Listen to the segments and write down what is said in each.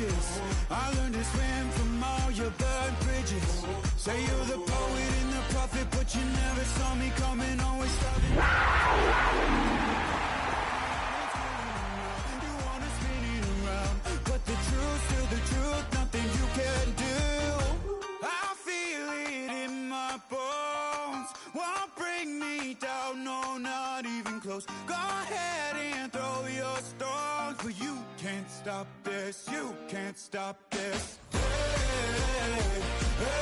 bridges. I learned to swim from all your burnt bridges. Say you're the poet and the prophet, but you never saw me coming. Always started. You wanna spin it around, but the truth, still the truth. Nothing you can do. I feel it in my bones. Won't bring me down, no, not even close. Go ahead and throw your stones, but you can't stop this. You can't stop this. Hey, hey,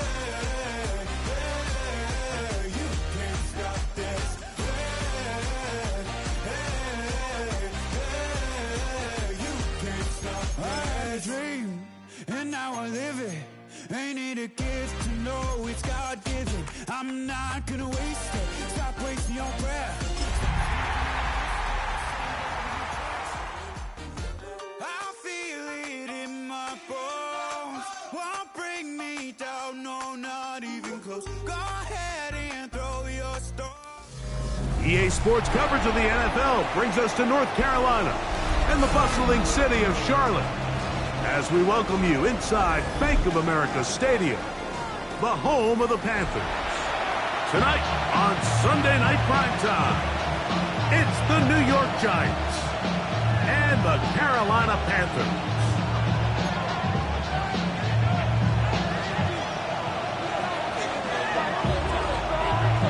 hey, you can't stop this. Hey, hey, hey, you can't stop this. I had a dream, and now I live it. Ain't it a gift to know it's God-given? I'm not gonna waste it. Stop wasting your breath. I feel it in my bones. Won't bring me down, no, not even close. Go ahead and throw your stone. EA Sports coverage of the NFL brings us to North Carolina and the bustling city of Charlotte as we welcome you inside Bank of America Stadium, the home of the Panthers. Tonight on Sunday Night Primetime, it's the New York Giants and the Carolina Panthers.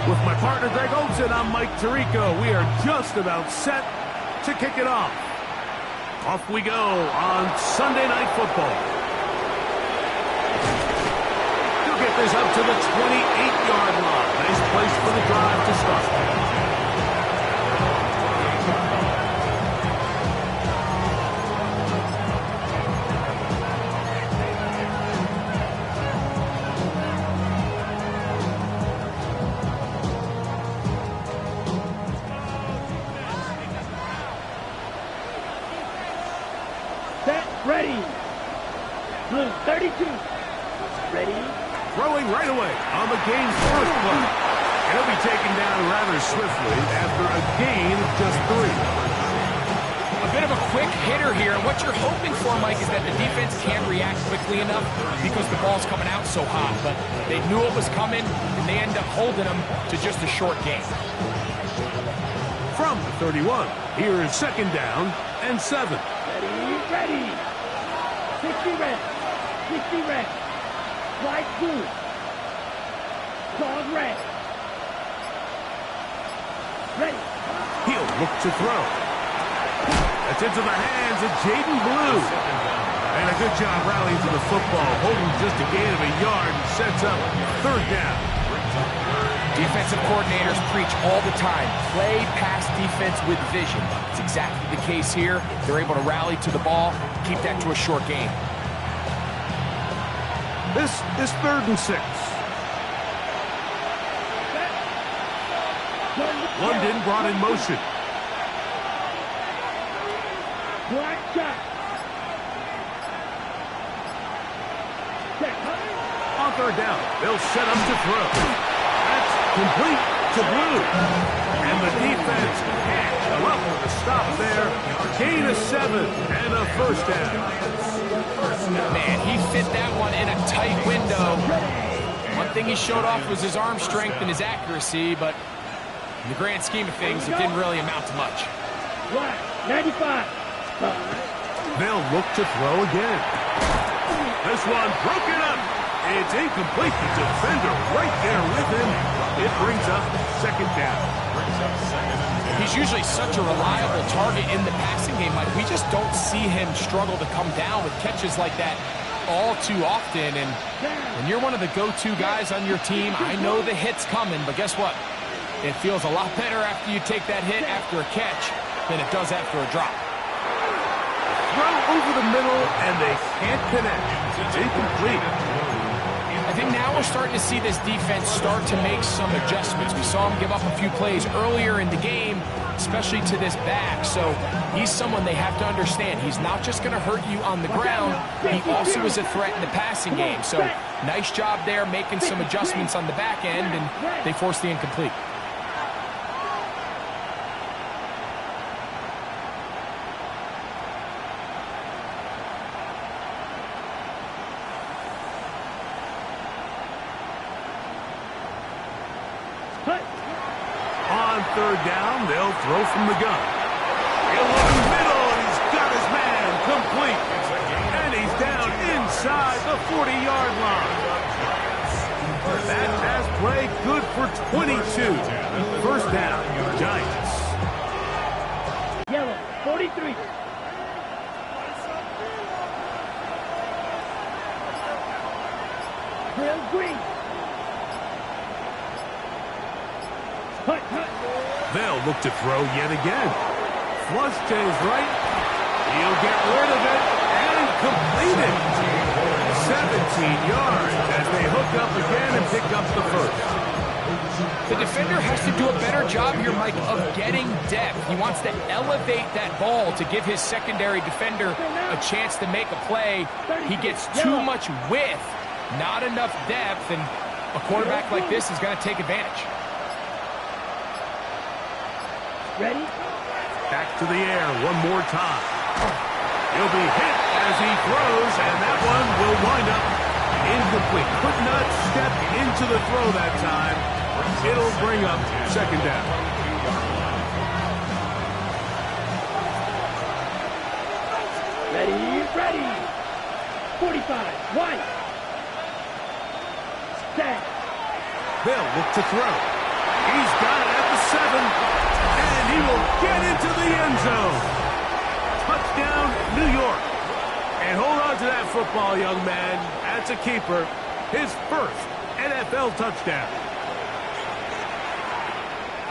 With my partner Greg Olsen, I'm Mike Tirico. We are just about set to kick it off. Off we go on Sunday Night Football. He'll get this up to the 28-yard line. Nice place for the drive to start. Ready. Blue 32. Ready. Throwing right away on the game's first play. He'll be taken down rather swiftly after a gain of just 3. A bit of a quick hitter here. And what you're hoping for, Mike, is that the defense can't react quickly enough because the ball's coming out so hot. But they knew it was coming, and they end up holding them to just a short gain. From the 31, here is second down and 7. Ready. 60 red. 60 red. White blue. Dog red. Ready. He'll look to throw. That's into the hands of Jaden Blue. And a good job rallying to the football, holding just a gain of a yard and sets up third down. Defensive coordinators preach all the time, play pass defense with vision. It's exactly the case here. They're able to rally to the ball, keep that to a short game. This is 3rd and 6. London brought in motion. Black shot. On 3rd down, they'll set up to throw. Complete to Blue. And the defense can't come up with a stop there. Gain of 7 and a first down. Man, he fit that one in a tight window. One thing he showed off was his arm strength and his accuracy, but in the grand scheme of things, it didn't really amount to much. 95. They'll look to throw again. This one broken up. It's incomplete. The defender right there with him. It brings up second down. He's usually such a reliable target in the passing game. Like, we just don't see him struggle to come down with catches like that all too often. And when you're one of the go-to guys on your team, I know the hit's coming, but guess what? It feels a lot better after you take that hit after a catch than it does after a drop. Throw over the middle, and they can't connect. It's incomplete. I think now we're starting to see this defense start to make some adjustments. We saw him give up a few plays earlier in the game, especially to this back. So he's someone they have to understand. He's not just going to hurt you on the ground. He also is a threat in the passing game. So nice job there making some adjustments on the back end, and they forced the incomplete. On third down, they'll throw from the gun. He'll look middle, and he's got his man complete. And he's down inside the 40-yard line. That pass play good for 22. First down, Giants. Yellow, 43. Grill green. Hut, hut. They'll look to throw yet again. Flush to his right. He'll get rid of it and complete it. 17 yards as they hook up again and pick up the first. The defender has to do a better job here, Mike, of getting depth. He wants to elevate that ball to give his secondary defender a chance to make a play. He gets too much width, not enough depth, and a quarterback like this is going to take advantage. Ready? Back to the air one more time. He'll be hit as he throws, and that one will wind up incomplete. Could not step into the throw that time. It'll bring up second down. Ready, ready. 45, one. Set. They'll look to throw. He's got it at the 7, and he will get into the end zone. Touchdown, New York. And hold on to that football, young man. That's a keeper. His first NFL touchdown.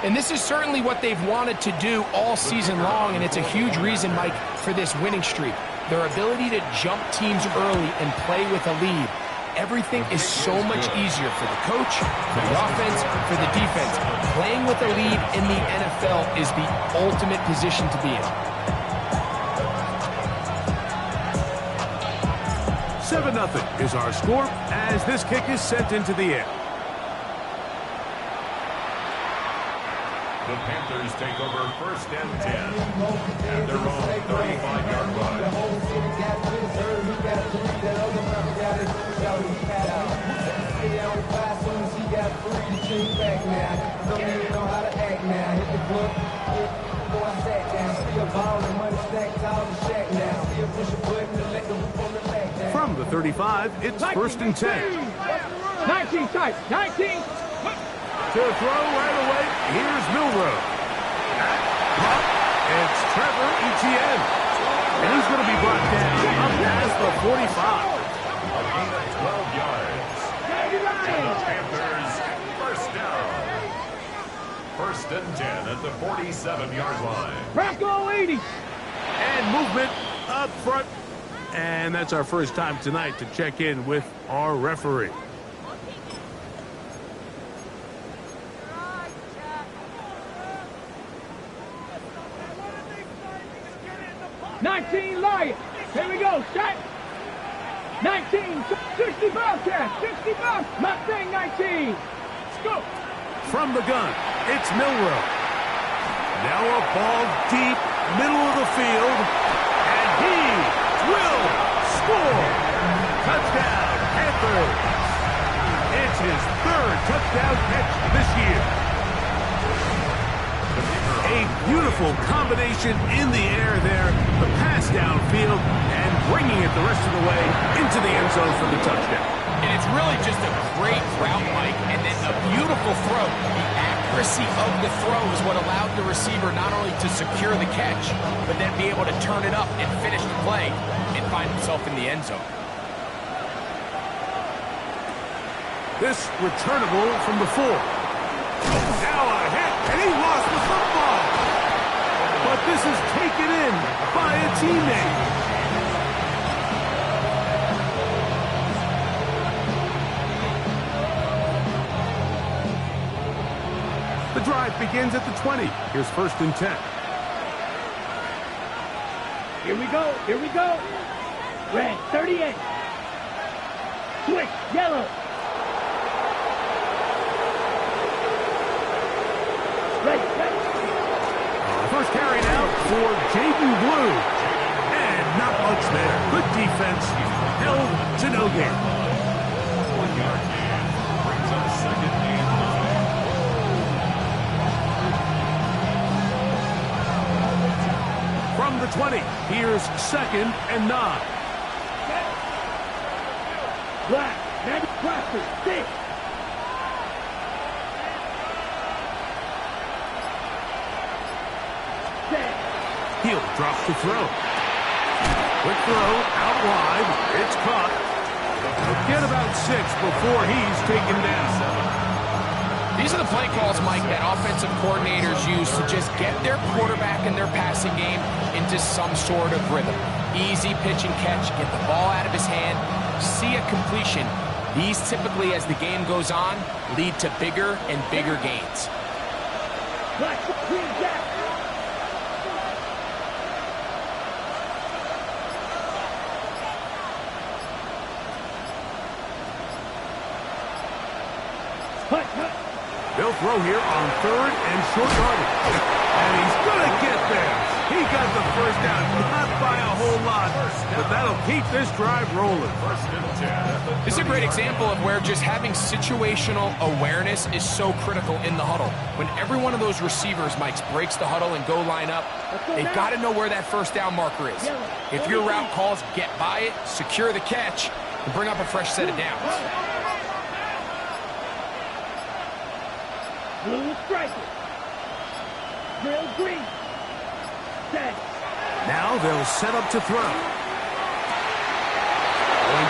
And this is certainly what they've wanted to do all season long, and it's a huge reason, Mike, for this winning streak. Their ability to jump teams early and play with a lead. Everything is so much easier for the coach, for the offense, for the defense. Playing with a lead in the NFL is the ultimate position to be in. 7-0 is our score as this kick is sent into the air. The Panthers take over first and 10 at their own 35-yard line. From the 35, it's first and 10. 19 tight, 19. To throw right away, here's Milrow. It's Trevor Etienne. And he's going to be brought down up past the 45. A gain of 12 yards. And the Panthers first down. First and 10 at the 47-yard line. Bronco 80. And movement up front. And that's our first time tonight to check in with our referee. Lions. Here we go. Set. 19. 60 Bobcat. 60 Bob. Mustang 19. Let's go. From the gun, it's Milrow. Now a ball deep, middle of the field. And he will score. Touchdown, Panthers. It's his third touchdown catch this year. A beautiful combination in the air there. The pass downfield and bringing it the rest of the way into the end zone for the touchdown. And it's really just a great route, Mike, and then a beautiful throw. The accuracy of the throw is what allowed the receiver not only to secure the catch, but then be able to turn it up and finish the play and find himself in the end zone. This returnable from the 4. Now a hit, and he lost the football. But this is taken in by a teammate. The drive begins at the 20. Here's first and 10. Here we go. Here we go. Red, 38. Switch, yellow. Ready. First carry now for Jaden Blue. And not much there. Good defense. Held to no gain. 1 yard gain brings up second and 9. the 20. Here's 2nd and 9. Black, Madden Blaster, 6. He'll drop the throw. Quick throw, out wide. It's caught. Get about 6 before he's taken down. These are the play calls, Mike, that offensive coordinators use to just get their quarterback and their passing game into some sort of rhythm. Easy pitch and catch, get the ball out of his hand, see a completion. These typically, as the game goes on, lead to bigger and bigger gains. Black, green, jack. They'll throw here on 3rd and short yardage. And he's going to get there. He got the first down, not by a whole lot, but that'll keep this drive rolling. This is a great example of where just having situational awareness is so critical in the huddle. When every one of those receivers, Mike, breaks the huddle and go line up, they've got to know where that first down marker is. If your route calls, get by it, secure the catch, and bring up a fresh set of downs. Blue striker. Drill green. Set. Now they'll set up to throw. Going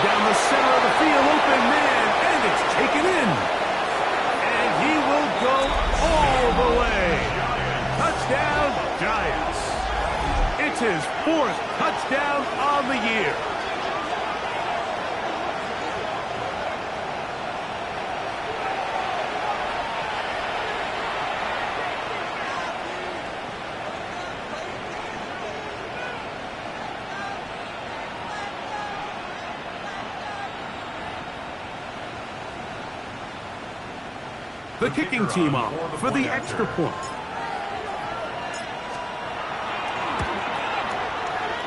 down the center of the field, open man, and it's taken in. And he will go all the way. Touchdown, Giants. It's his 4th touchdown on the year. The kicking team off for the extra point.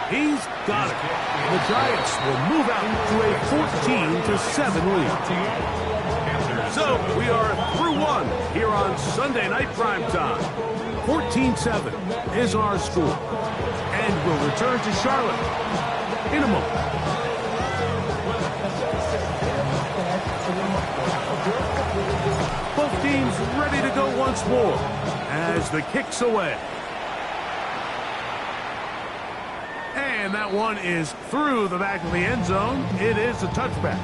He's got it. The Giants will move out to a 14-7 lead. So we are through 1 here on Sunday Night Primetime. 14-7 is our score. And we'll return to Charlotte in a moment. Both teams ready to go once more as the kick's away. And that one is through the back of the end zone. It is a touchback.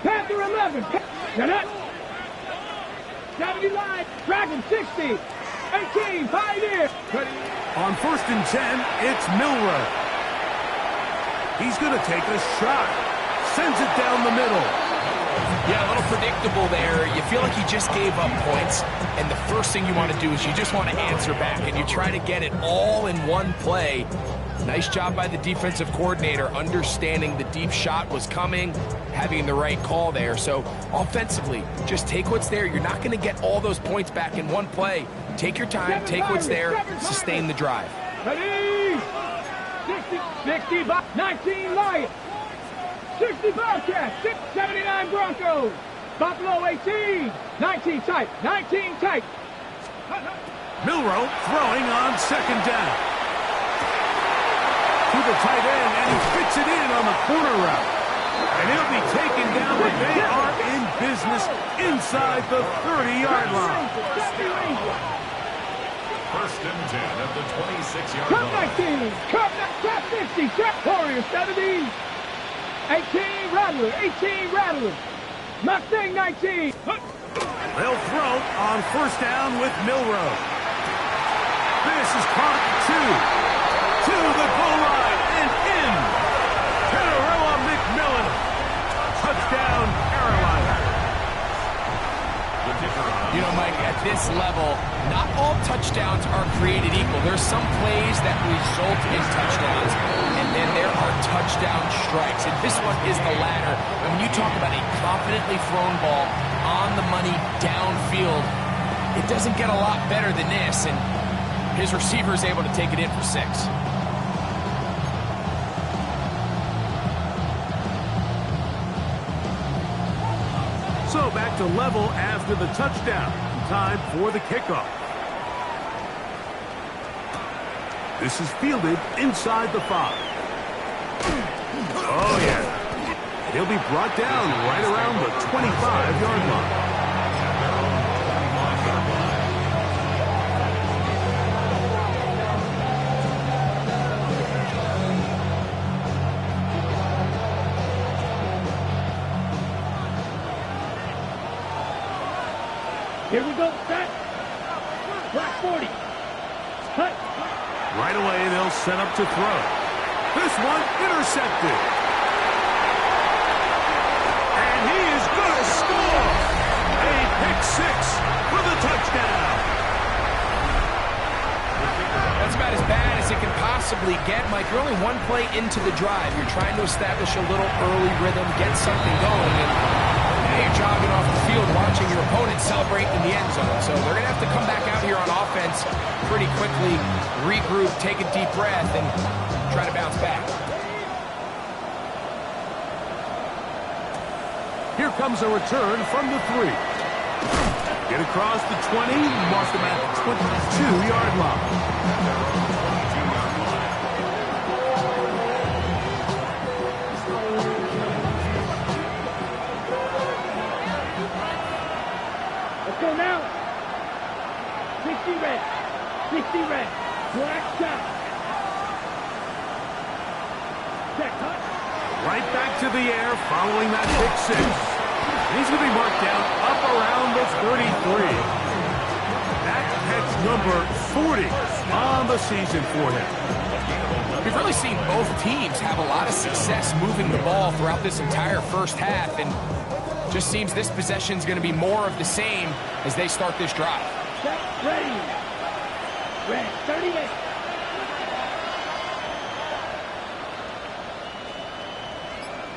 Panther 11. You're not. 79. Dragon 60. 18. Pioneer. On 1st and 10, it's Milrow. He's going to take a shot. Sends it down the middle. Yeah, a little predictable there. You feel like he just gave up points, and the first thing you want to do is you just want to answer back, and you try to get it all in one play. Nice job by the defensive coordinator, understanding the deep shot was coming, having the right call there. So offensively, just take what's there. You're not going to get all those points back in one play. Take your time, take what's there, sustain the drive. Ready? 60, 19 Lions. 60 Bobcats. 79 Broncos. Buffalo 18. 19 tight. 19 tight. Milrow throwing on 2nd down. To the tight end, and he fits it in on the corner route. And he'll be taken down, but they are in business inside the 30-yard line. 1st and 10 at the 26-yard Cup line. 19. Cup 50. Jack Warrior 70. 18 Rattler. 18 Rattler. Mustang 19. They'll throw on 1st down with Milrow. This is caught 2. To the goal line and in. Tararoa McMillan. Touchdown, Carolina. You know, Mike, at this level, not all touchdowns are created equal. There's some plays that result in touchdowns, and then there are touchdown strikes. And this one is the latter. And when you talk about a confidently thrown ball on the money downfield, it doesn't get a lot better than this. And his receiver is able to take it in for 6. So back to level after the touchdown. Time for the kickoff. This is fielded inside the 5. Oh, yeah. He'll be brought down right around the 25-yard line. Here we go, set. Black 40. Cut. Right away, they'll set up to throw. This one intercepted. And he is going to score. A pick 6 for the touchdown. That's about as bad as it can possibly get, Mike. You're only one play into the drive. You're trying to establish a little early rhythm, get something going, and now you're jogging off the field watching your opponent celebrate in the end zone. So they're going to have to come back out here on offense pretty quickly, regroup, take a deep breath, and try to bounce back. Here comes a return from the 3. Get across the 20, mark them at the 22-yard line. Let's go now. 60 red. 60 red. Black shot. Check, cut. Right back to the air following that pick 6. He's going to be marked down up around the 33. That's catch number 40 on the season for him. We've really seen both teams have a lot of success moving the ball throughout this entire first half, and just seems this possession is going to be more of the same as they start this drive. Set, ready. Red, 38.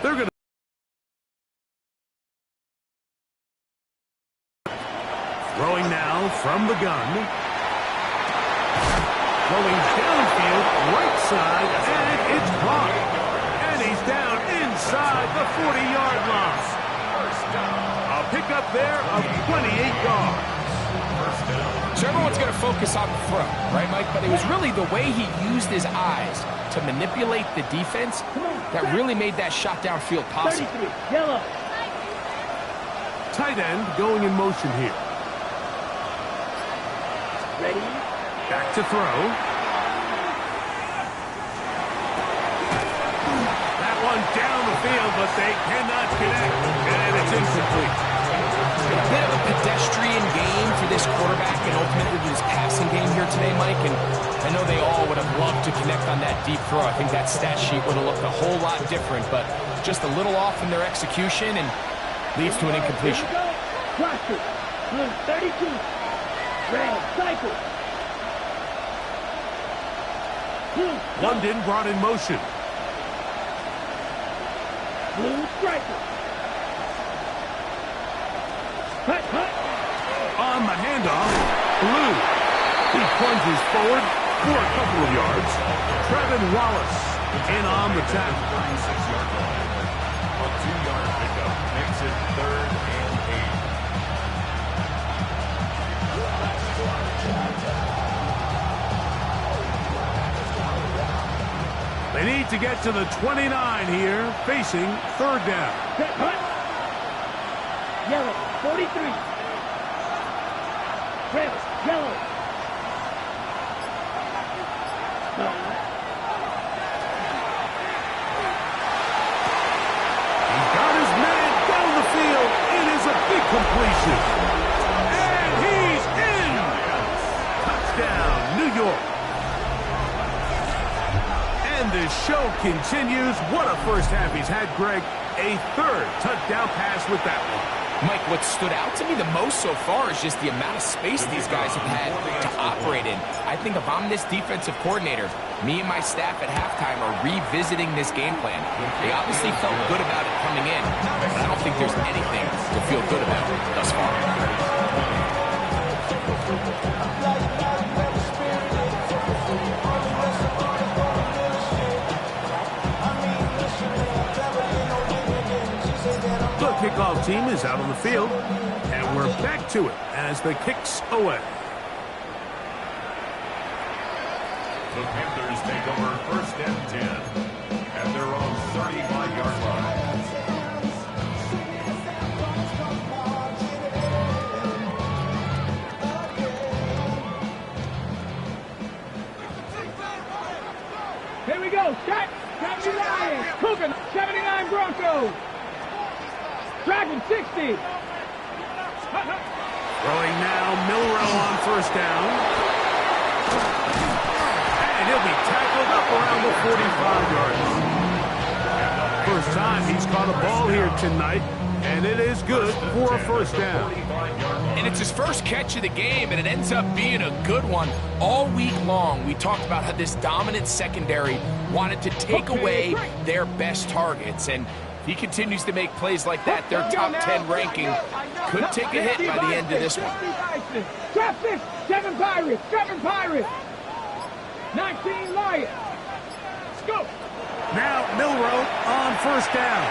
They're going to throwing now from the gun. Going downfield, right side, and it's caught. And he's down inside the 40-yard line. A pickup there of 28 yards. So everyone's going to focus on the throw, right, Mike? But it was really the way he used his eyes to manipulate the defense that really made that shot downfield possible. 33, yellow. Tight end going in motion here. Ready. Back to throw. That one down the field, but they cannot connect. And it's incomplete. A bit of a pedestrian game for this quarterback and ultimately his passing game here today, Mike. And I know they all would have loved to connect on that deep throw. I think that stat sheet would have looked a whole lot different, but just a little off in their execution and leads to an incompletion. Cluster. Blue 32. Red, cycle. Blue. London brought in motion. Blue striker. Cut, cut. On the handoff, Blue. He plunges forward for a couple of yards. Trevin Wallace in on the tackle. 36-yard line. A 2-yard pickup makes it 3rd and 8. They need to get to the 29 here, facing 3rd down. Set, cut. Yellow, 43. Red, yellow. He's got his man down the field. It is a big completion. And he's in. Touchdown, New York. And the show continues. What a first half he's had, Greg. A 3rd touchdown pass with that one. Mike, what stood out to me the most so far is just the amount of space these guys have had to operate in. I think if I'm this defensive coordinator, me and my staff at halftime are revisiting this game plan. They obviously felt good about it coming in, but I don't think there's anything to feel good about thus far. kickoff team is out on the field, and we're back to it as the kick's away. The Panthers take over 1st and 10 at their own 35-yard line. Here we go. Set. 79. Cooking. 79 Broncos. Dragon 60. Throwing now, Milrow on 1st down. And he'll be tackled up around the 45-yard line. First time he's caught a ball here tonight, and it is good for a 1st down. And it's his first catch of the game, and it ends up being a good one. All week long, we talked about how this dominant secondary wanted to take away their best targets. And if he continues to make plays like that, their top 10 ranking could take a hit by the end of this one. Trap 6, 7 Pirates, 7 Pirates. 19 Lions. Let's go. Now Milrow on 1st down.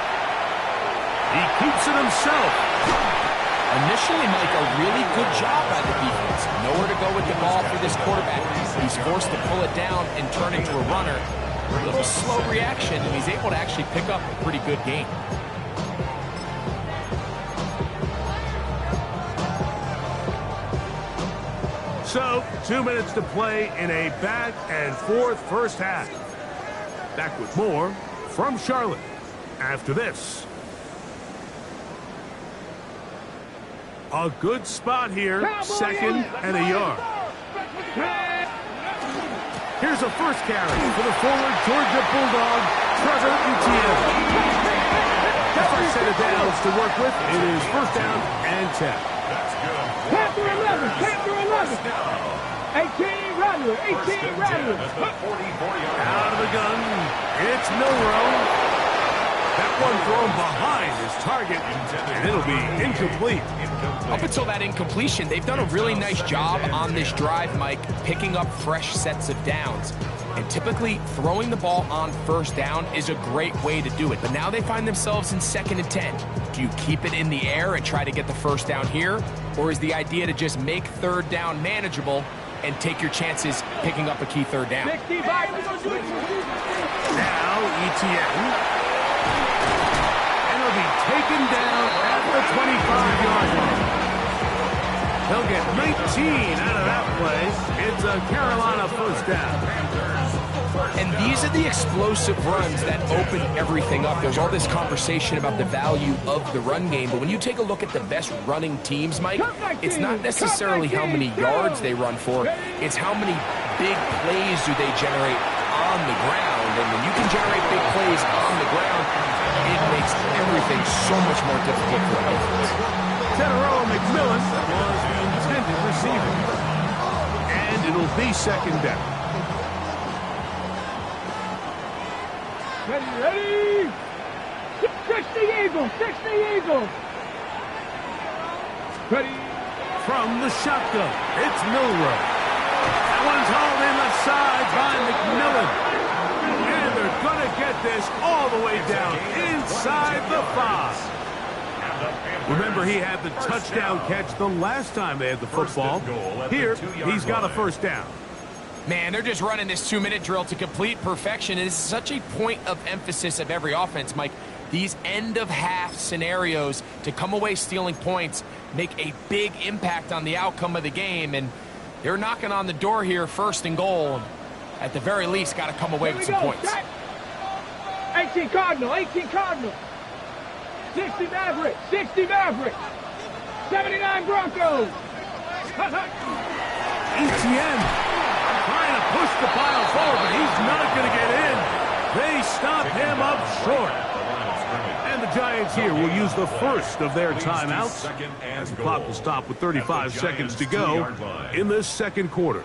He keeps it himself. Initially, Mike, a really good job by the defense. Nowhere to go with the ball for this quarterback. He's forced to pull it down and turn into a runner. A little slow reaction, and he's able to actually pick up a pretty good gain. So, 2 minutes to play in a back-and-forth first half. Back with more from Charlotte after this. A good spot here, 2nd and a yard. Here's a first carry for the forward Georgia Bulldog, Trevor Etienne. The first set of downs to work with. It is 1st down and 10. Panther 11, Panther 11. 18 Rattler, 18 Rattler. Out of the gun, it's Milrow. That one thrown behind his target, and it'll be incomplete. Up until that incompletion, they've done a really nice job on this drive, Mike, picking up fresh sets of downs. And typically, throwing the ball on 1st down is a great way to do it. But now they find themselves in 2nd and 10. Do you keep it in the air and try to get the 1st down here? Or is the idea to just make 3rd down manageable and take your chances picking up a key 3rd down? Now, Etienne. And he'll be taken down at the 25-yard line. They'll get 19 out of that play. It's a Carolina 1st down. And these are the explosive runs that open everything up. There's all this conversation about the value of the run game, but when you take a look at the best running teams, Mike, it's not necessarily how many yards they run for, it's how many big plays do they generate on the ground. And when you can generate big plays on the ground, it makes everything so much more difficult for the defense. Teteroa McMillan was the intended receiver. And it'll be 2nd down. Ready? 60 Eagles, 60 Eagles. Ready? From the shotgun, it's Milrow. That one's hauled in the side by McMillan. And they're going to get this all the way down inside the 5. Remember, he had the touchdown catch the last time they had the football. Here, he's got a 1st down. Man, they're just running this 2-minute drill to complete perfection. It is such a point of emphasis of every offense, Mike. These end-of-half scenarios to come away stealing points make a big impact on the outcome of the game, and they're knocking on the door here, 1st and goal. At the very least, got to come away with some points. 18 Cardinal, 18 Cardinal. 60 Mavericks, 60 Mavericks. 79 Broncos. Etienne trying to push the pile forward, but he's not going to get in. They stop him up short. And the Giants here will use the first of their timeouts. As the clock will stop with 35 seconds to go in this 2nd quarter.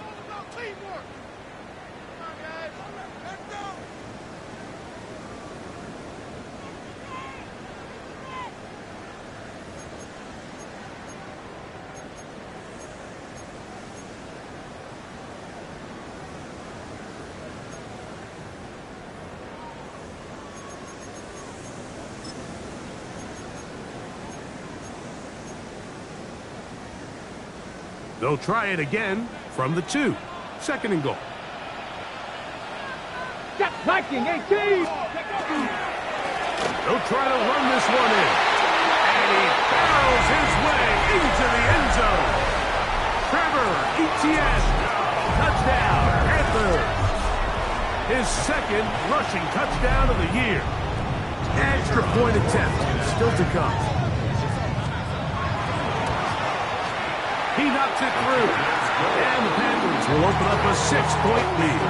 They'll try it again from the 2. Second and goal. Viking 18. They'll try to run this one in. And he barrels his way into the end zone. Trevor Etienne. Touchdown, Panthers. His second rushing touchdown of the year. Extra point attempt still to come. He knocks it through. And the Panthers will open up a 6-point lead.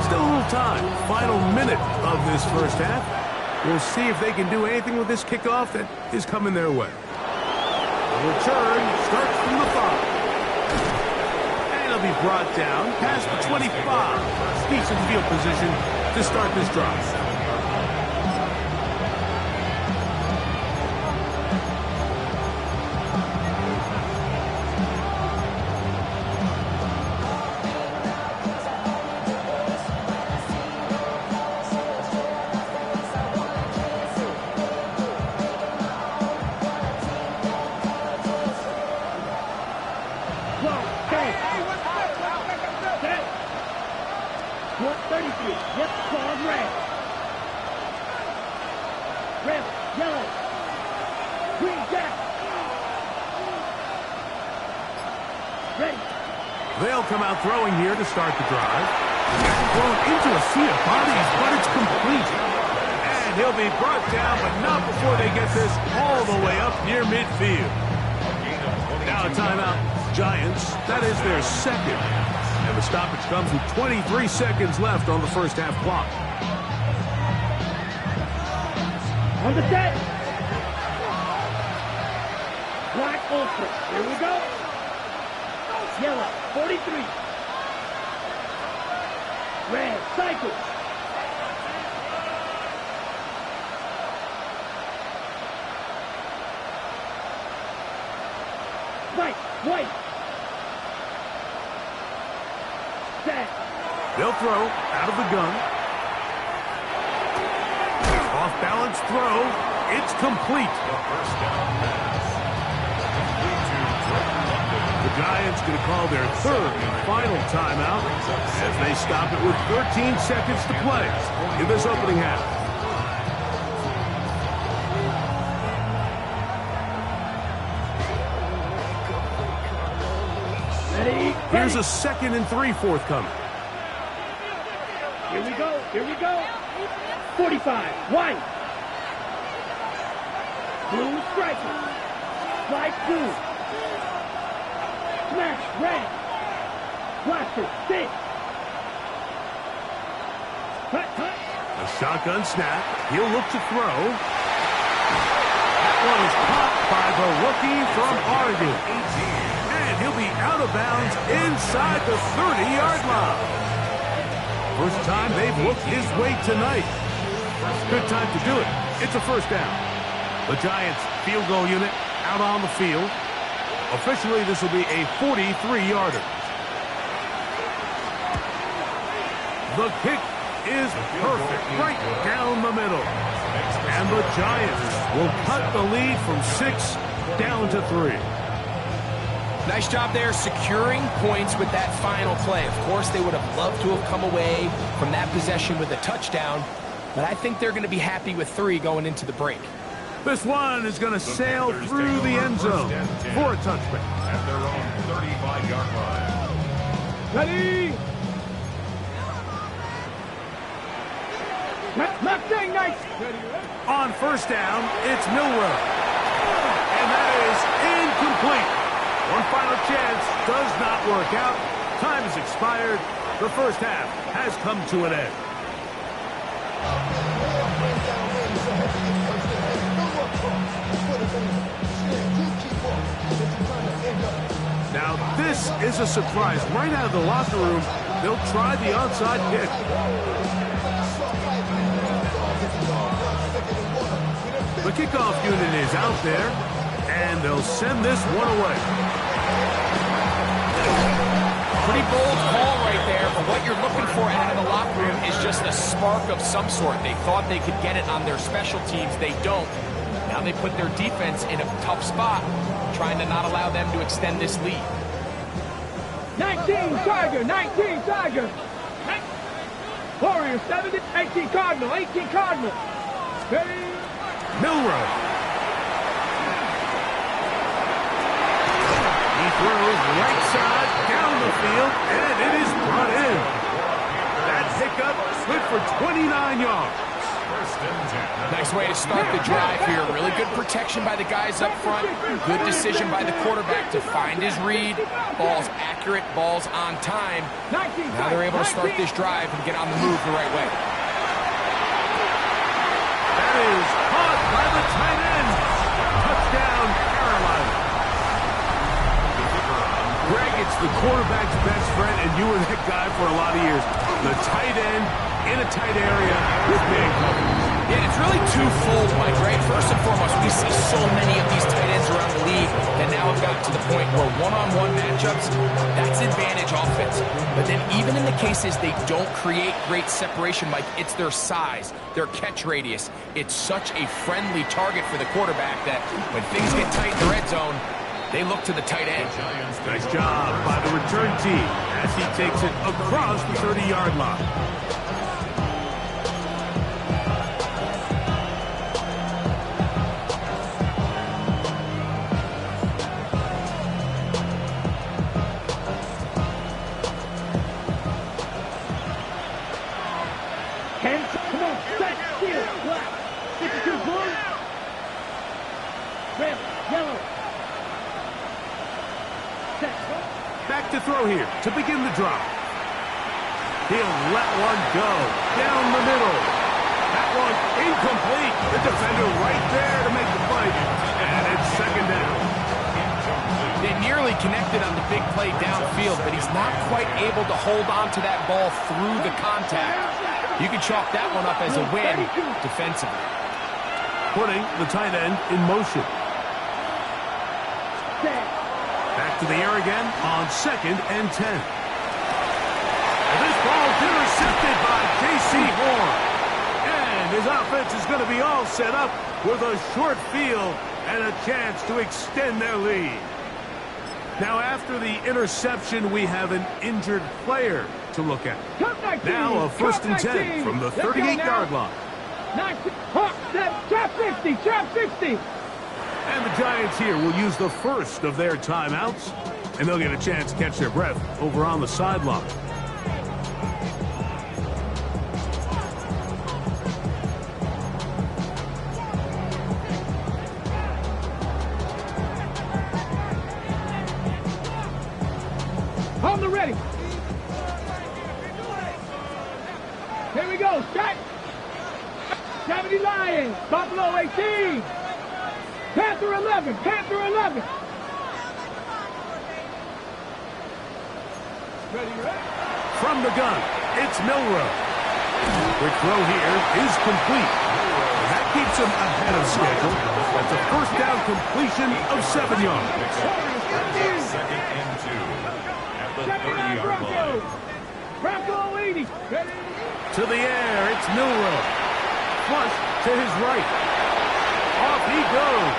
Still a little time. Final minute of this first half. We'll see if they can do anything with this kickoff that is coming their way. The return starts from the 5. And it'll be brought down past the 25. Decent field position to start this drive. They'll come out throwing here to start the drive. Thrown into a sea of bodies, but it's complete. And he'll be brought down, but not before they get this all the way up near midfield. Now a timeout. Giants, that is their second. And the stoppage comes with 23 seconds left on the first half clock. On the set. Black ultra. Here we go. Yellow, 43. Red, cycle. White. Set. They'll throw out of the gun. Off balance throw. It's complete. The Giants going to call their third and final timeout as they stop it with 13 seconds to play in this opening half. Ready? Here's a 2nd and 3 forthcoming. Here we go. 45. White. Blue striker. Light blue. Smash red. Blaster 6. Cut. A shotgun snap. He'll look to throw. That one is caught by the rookie from Oregon. And he'll be out of bounds inside the 30-yard line. First time they've looked his way tonight. Good time to do it. It's a first down. The Giants field goal unit out on the field. Officially, this will be a 43-yarder. The kick is perfect, right down the middle. And the Giants will cut the lead from 6 down to 3. Nice job there securing points with that final play. Of course, they would have loved to have come away from that possession with a touchdown, but I think they're going to be happy with 3 going into the break. This one is going to sail through the end zone for a touchback. At their own 35-yard line. Ready? Mustang nice. On first down, it's Milrow. And that is incomplete. One final chance does not work out. Time has expired. The first half has come to an end. Now this is a surprise. Right out of the locker room, they'll try the onside kick. The kickoff unit is out there, and they'll send this one away. Pretty bold call right there, but what you're looking for out of the locker room is just a spark of some sort. They thought they could get it on their special teams. They don't. Now they put their defense in a tough spot, trying to not allow them to extend this lead. 19 Tiger, 19 Tiger. Warriors, 70, 18 Cardinal, 18 Cardinal. Ready? Milroe. He throws right side down the field, and it is brought in. That pickup good for 29 yards. Nice way to start the drive here. Really good protection by the guys up front. Good decision by the quarterback to find his read. Ball's accurate, ball's on time. Now they're able to start this drive and get on the move the right way. That is caught by the tight end. Touchdown, Carolina. Greg, it's the quarterback's best friend, and you were that guy for a lot of years. The tight end in a tight area with man coverage. Yeah, it's really twofold, Mike, right? First and foremost, we see so many of these tight ends around the league that now have gotten to the point where one-on-one matchups, that's advantage offense. But then even in the cases they don't create great separation, Mike, it's their size, their catch radius. It's such a friendly target for the quarterback that when things get tight in the red zone, they look to the tight end. Nice job by the return team as he takes it across the 30-yard line. Come on, set, steal, black. 52 blue. Red, yellow. Set, Back to throw here to begin the drive. He'll let one go down the middle. That one incomplete. The defender right there to make the play. And it's second down. They nearly connected on the big play downfield, but he's not quite able to hold on to that ball through the contact. You can chalk that one up as a win defensively. Putting the tight end in motion. Back to the air again on 2nd and 10. And this ball's intercepted by J.C. Horn. And his offense is going to be all set up with a short field and a chance to extend their lead. Now, after the interception, we have an injured player to look at. Now, a 1st and 10 from the 38-yard line. Trap 50, trap 50. And the Giants here will use the first of their timeouts, and they'll get a chance to catch their breath over on the sideline. On the ready. Here we go, set. 70 Lions, Buffalo 18. Panther 11, Panther 11. Ready, ready? From the gun, it's Milroe. Quick throw here is complete. That keeps him ahead of schedule. That's a first down completion of 7 yards. 2nd and 2 at the 30-yard line. Bronco 80. Ready? To the air, it's Milroe. Flush to his right. Off he goes.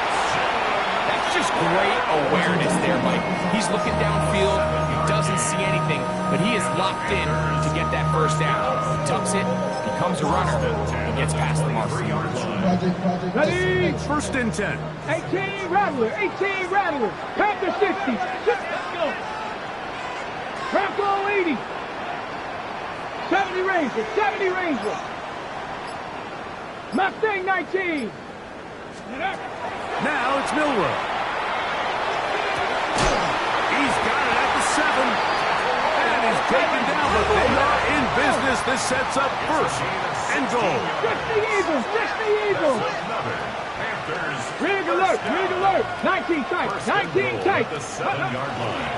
That's just great awareness there, Mike. He's looking downfield. He doesn't see anything, but he is locked in to get that first down. He tucks it, becomes a runner, and gets past the mark. Ready? 1st and 10. 18 Rattler, 18 Rattler. Panther 60. Let's go. Bronco 80. 70 Ranger, 70 Ranger. Mustang 19. Now it's Milroe. He's got it at the 7. And he's taken down, but they are in business. This sets up 1st and goal. 60 Eagles, 60 Eagles. Panthers. Rig alert, rig alert. 19 tight, 19 tight. The 7-yard line.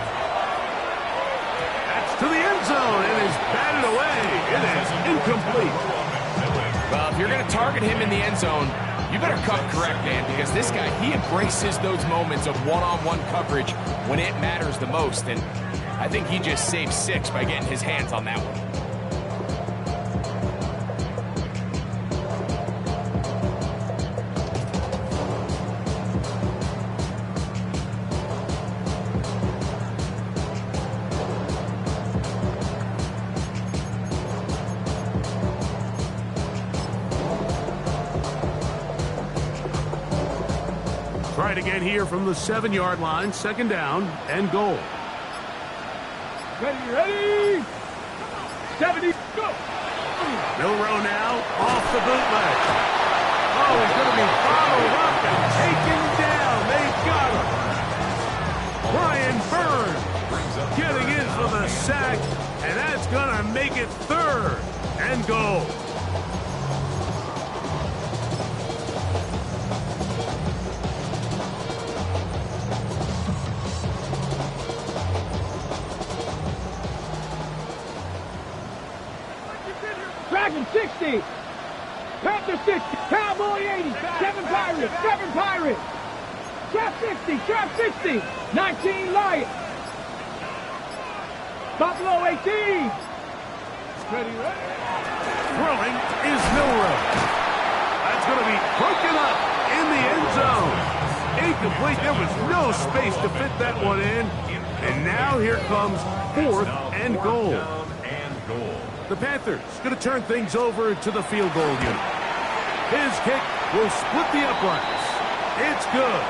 That's to the end zone and is batted away. It is incomplete. Well, if you're going to target him in the end zone, you better cut correct, man, because this guy, he embraces those moments of one-on-one coverage when it matters the most. And I think he just saved 6 by getting his hands on that one. Try to get here from the 7-yard line, 2nd down and goal. Ready, 70, go! Milroe now off the bootleg. Oh, he's going to be followed up and taken down. They got him. Brian Burns getting in for the sack, and that's going to make it 3rd and goal. Dragon 60, Panther 60, Cowboy 80, 7 Pirates, 7 Pirates, Trap 60, Trap 60, 19 Lions, Buffalo 18. Ready. Throwing is Milroe. That's going to be broken up in the end zone. Incomplete. There was no space to fit that one in. And now here comes 4th and goal. The Panthers going to turn things over to the field goal unit. His kick will split the uprights. It's good.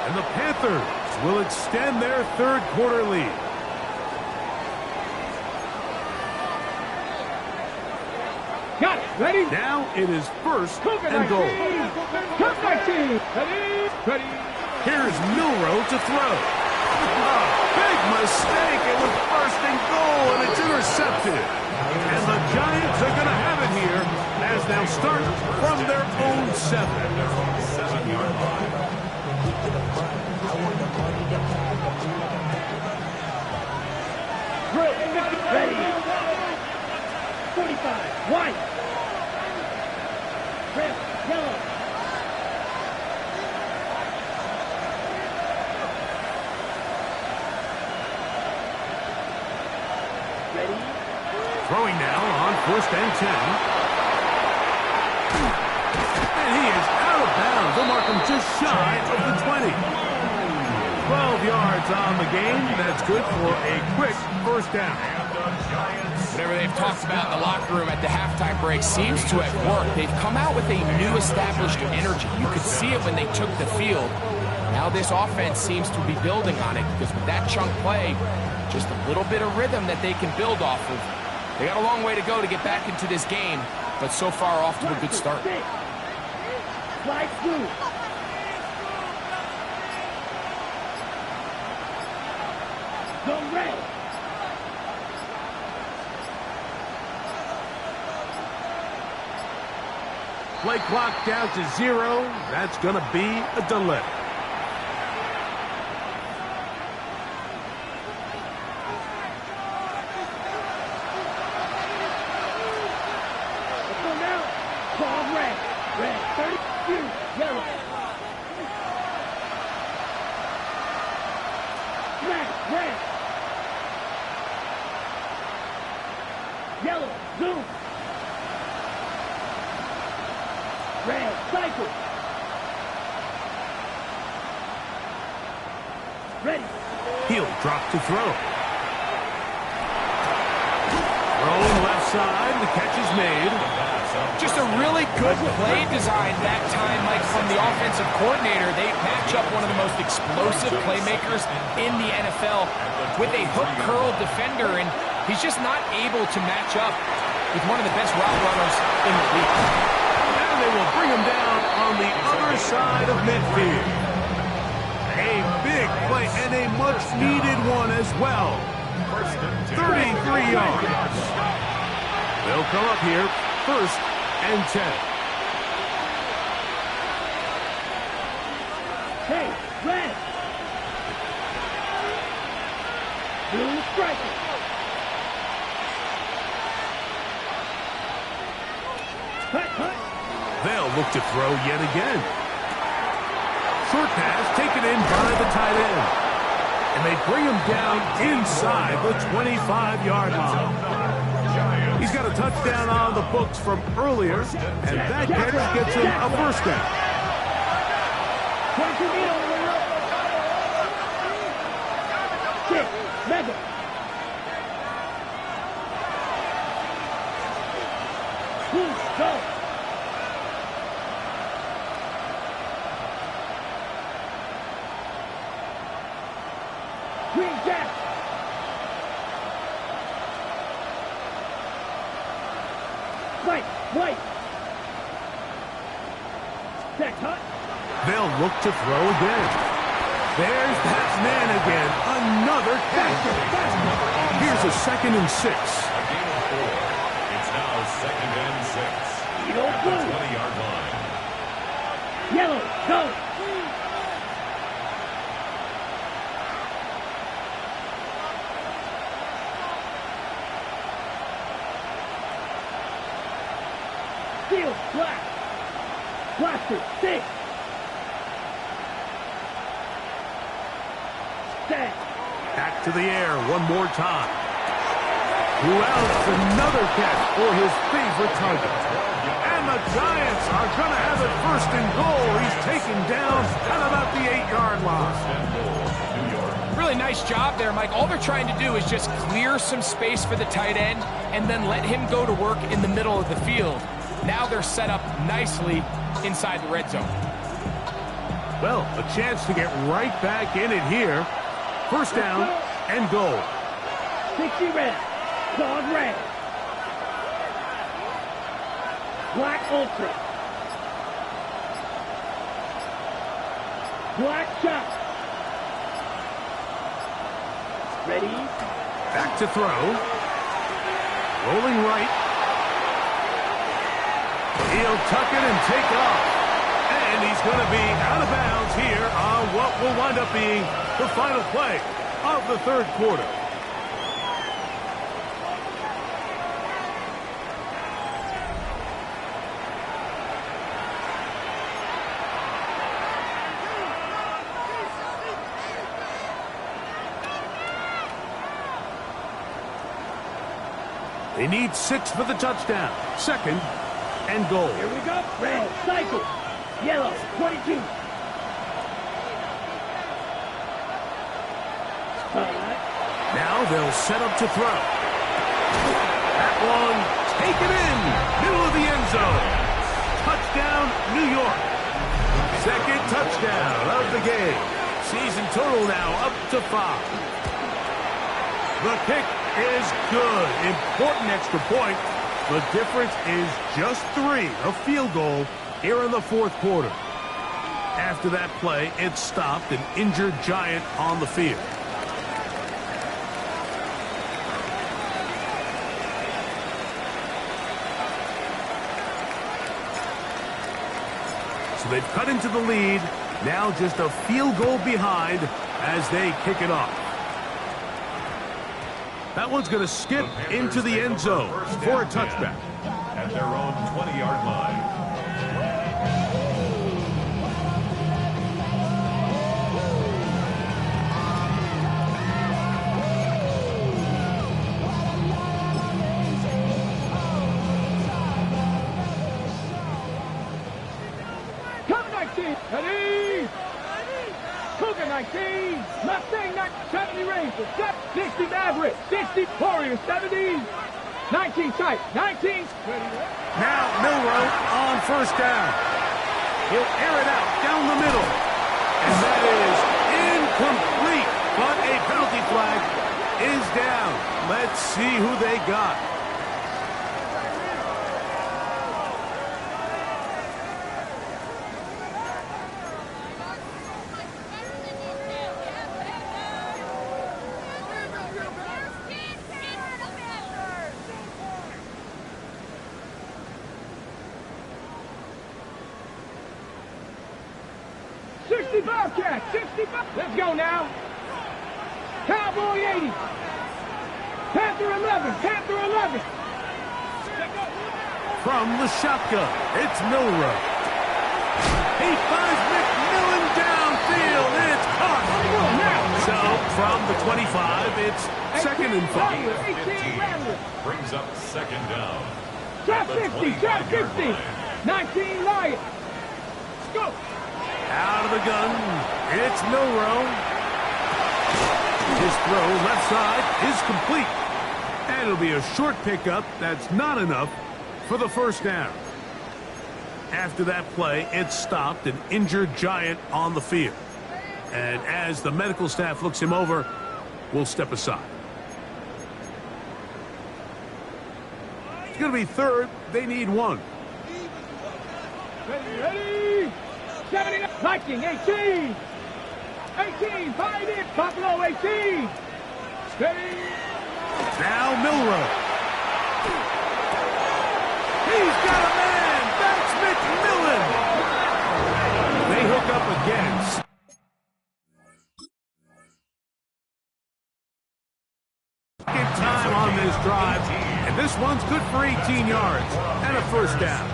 And the Panthers will extend their 3rd quarter lead. Got it. Ready? Now it is 1st and goal. Cook 19. Ready. Here's Milroe to throw. Big mistake. It was 1st and goal, and it's intercepted. And the Giants are going to have it here as they'll start from their own 7. 7-yard line. Ready. 45. White. Red. Yellow. Ready. Throwing now on 1st and 10. And he is out of bounds. They'll mark him just shy of the 20. 12 yards on the game. That's good for a quick 1st down. Whatever they've talked about in the locker room at the halftime break seems to have worked. They've come out with a new established energy. You could see it when they took the field. Now this offense seems to be building on it because with that chunk play, just a little bit of rhythm that they can build off of. They got a long way to go to get back into this game, but so far off to a good start. Slide through. Go red. Play clock down to 0. That's going to be a delay. Let's go now. Ball red. Red. 32. Yellow. Red. Red. Yellow. Zoom. Red. Cycle. Ready. He'll drop to throw. Throwing left side. The catch is made. Just a really good play design that time, Mike, from the offensive coordinator. They match up one of the most explosive playmakers in the NFL with a hook curl defender, and he's just not able to match up with one of the best route runners in the league. They will bring him down on the other side of midfield. A big play and a much-needed one as well. 33 yards. They'll come up here, 1st and 10. Hey, red. Blue striker. Cut. They'll look to throw yet again. Short pass taken in by the tight end. And they bring him down inside the 25-yard line. He's got a touchdown on the books from earlier, and that catch gets him a first down. 22 meters. 6, mega. Go. Green Jack. White. Jack Hunt. They'll look to throw again. There's that man again. Another catch. Here's a 2nd and 6. A gain of 4. It's now 2nd and 6. At the 20-yard line. Yellow, go. Field, black. Blaster, 6. Set. Back to the air one more time. Who else? Another catch for his favorite target. And the Giants are going to have it 1st and goal. He's taken down at about the 8-yard line. Really nice job there, Mike. All they're trying to do is just clear some space for the tight end and then let him go to work in the middle of the field. Now they're set up nicely inside the red zone. Well, a chance to get right back in it here. 1st down and goal. 60 red. Dog red. Black ultra. Black shot. Ready? Back to throw. Rolling right. He'll tuck it and take off. And he's going to be out of bounds here on what will wind up being the final play of the 3rd quarter. They need 6 for the touchdown. 2nd and goal. Here we go. Red, cycle. Yellow, 22. Now they'll set up to throw. That one, taken in, middle of the end zone. Touchdown, New York. 2nd touchdown of the game. Season total now up to 5. The kick is good. Important extra point. The difference is just 3, a field goal here in the 4th quarter. After that play, it stopped an injured Giant on the field. So they've cut into the lead. Now just a field goal behind as they kick it off. That one's going to skip into the end zone for a touchback. At their own 20-yard line. Cover 19. Ready? Cougar 19. Mustang 70 Ranger. 60 Maverick. 60 Warrior. 70. 19 tight. 19. Now Milrow on 1st down. He'll air it out down the middle. And that is incomplete. But a penalty flag is down. Let's see who they got. Bobcat, 65. Let's go now. Cowboy 80. Panther 11. Panther 11. From the shotgun, it's Milrow. He finds McMillan downfield, and it's caught. So From the 25, it's 2nd and 5. 15 brings up 2nd down. Trap 50, trap 50. 19 Lions. Go. Out of the gun, it's Milroe. His throw left side is complete. And it'll be a short pickup that's not enough for the 1st down. After that play, it stopped an injured Giant on the field. And as the medical staff looks him over, we'll step aside. It's going to be 3rd. They need 1. Ready. 70. Viking 18. 18. Pioneer. Buffalo 18. Steady. Now Milroe. He's got a man. That's McMillan. They hook up again. Second time on this drive, and this one's good for 18 yards and a 1st down.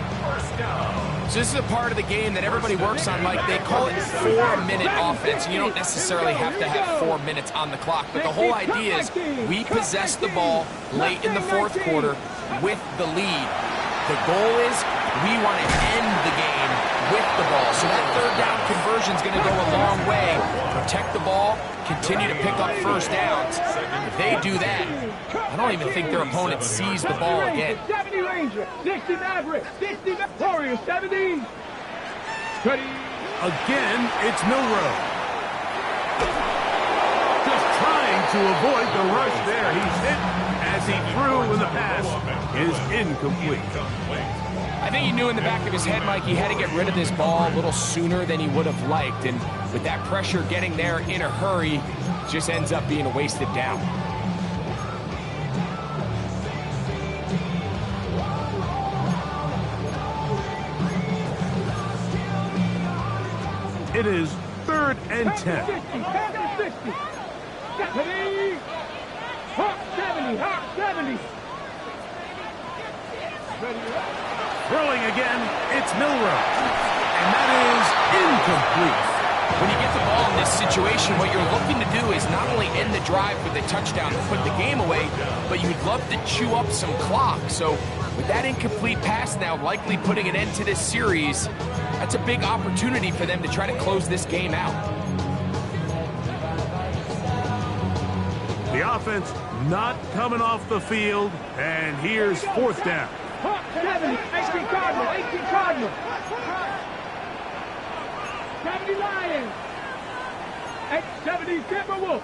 So this is a part of the game that everybody works on, Mike. They call it 4-minute offense. You don't necessarily have to have 4 minutes on the clock, but the whole idea is we possess the ball late in the 4th quarter with the lead. The goal is we want to end the game with the ball. So that 3rd down conversion is going to go a long way. Protect the ball, continue to pick up 1st downs. If they do that, I don't even think their opponent sees the ball again. 70 Ranger, 60 Maverick, 60 Warriors, 70. Ready. Again, it's Milroe. Just trying to avoid the rush there. He's hit as he threw, and the pass is incomplete. I think he knew in the back of his head, Mike, he had to get rid of this ball a little sooner than he would have liked. And with that pressure getting there in a hurry, just ends up being a wasted down. It is 3rd and 10. 60. Ready. Hawk 70, Hawk 70. Throwing again, it's Milroe. And that is incomplete. When you get the ball in this situation, what you're looking to do is not only end the drive with a touchdown and put the game away, but you'd love to chew up some clock. So with that incomplete pass now likely putting an end to this series, that's a big opportunity for them to try to close this game out. The offense not coming off the field, and here's 4th down. 70, 18 Cardinal, 18 Cardinal. 70 Lions. 70 Timberwolf.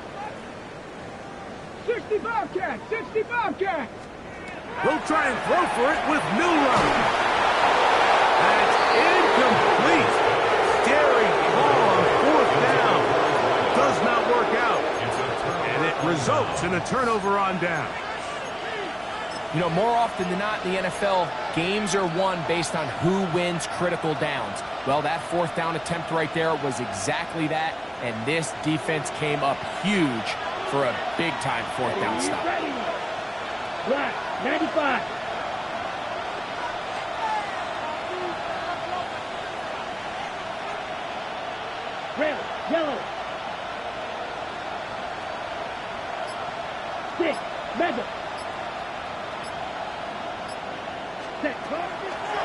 60 Bobcat, 60 Bobcat. They'll try and throw for it with Milroe. That's incomplete. Daring ball on 4th down. Does not work out. And it results in a turnover on down. You know, more often than not in the NFL, games are won based on who wins critical downs. Well, that 4th down attempt right there was exactly that, and this defense came up huge for a big-time 4th down stop. Black, 95. Red, yellow. 6, mega.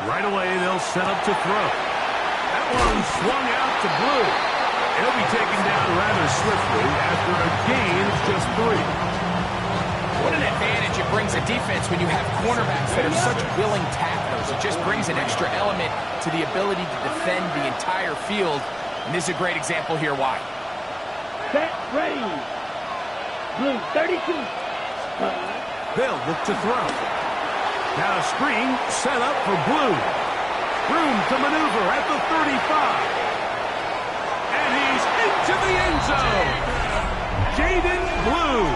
Right away, they'll set up to throw. That one swung out to Blue. He'll be taken down rather swiftly after a gain of just 3. What an advantage it brings a defense when you have cornerbacks that are such willing tacklers. It just brings an extra element to the ability to defend the entire field. And this is a great example here why. Set, ready. Blue, 32. They'll look to throw. Now a screen set up for Blue. Room to maneuver at the 35. And he's into the end zone. Jaden Blue.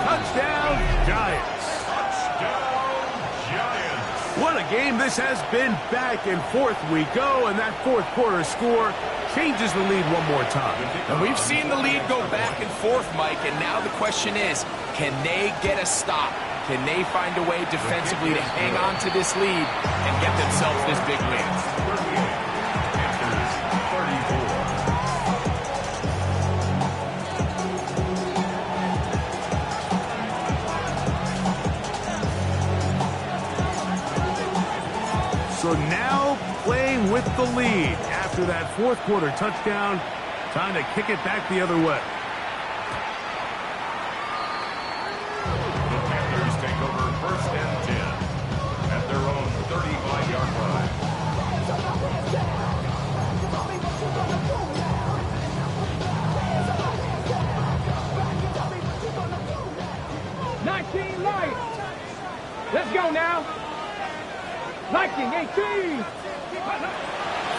Touchdown, Giants. Touchdown, Giants. What a game this has been. Back and forth we go, and that 4th quarter score changes the lead one more time. And we've seen the lead go back and forth, Mike, and now the question is, can they get a stop? Can they find a way defensively to hang on to this lead and get themselves this big win? 34. So now playing with the lead after that fourth quarter touchdown. Time to kick it back the other way. The Panthers take over 1st and 10 at their own 35-yard line. Light. Let's go now. 19, 18.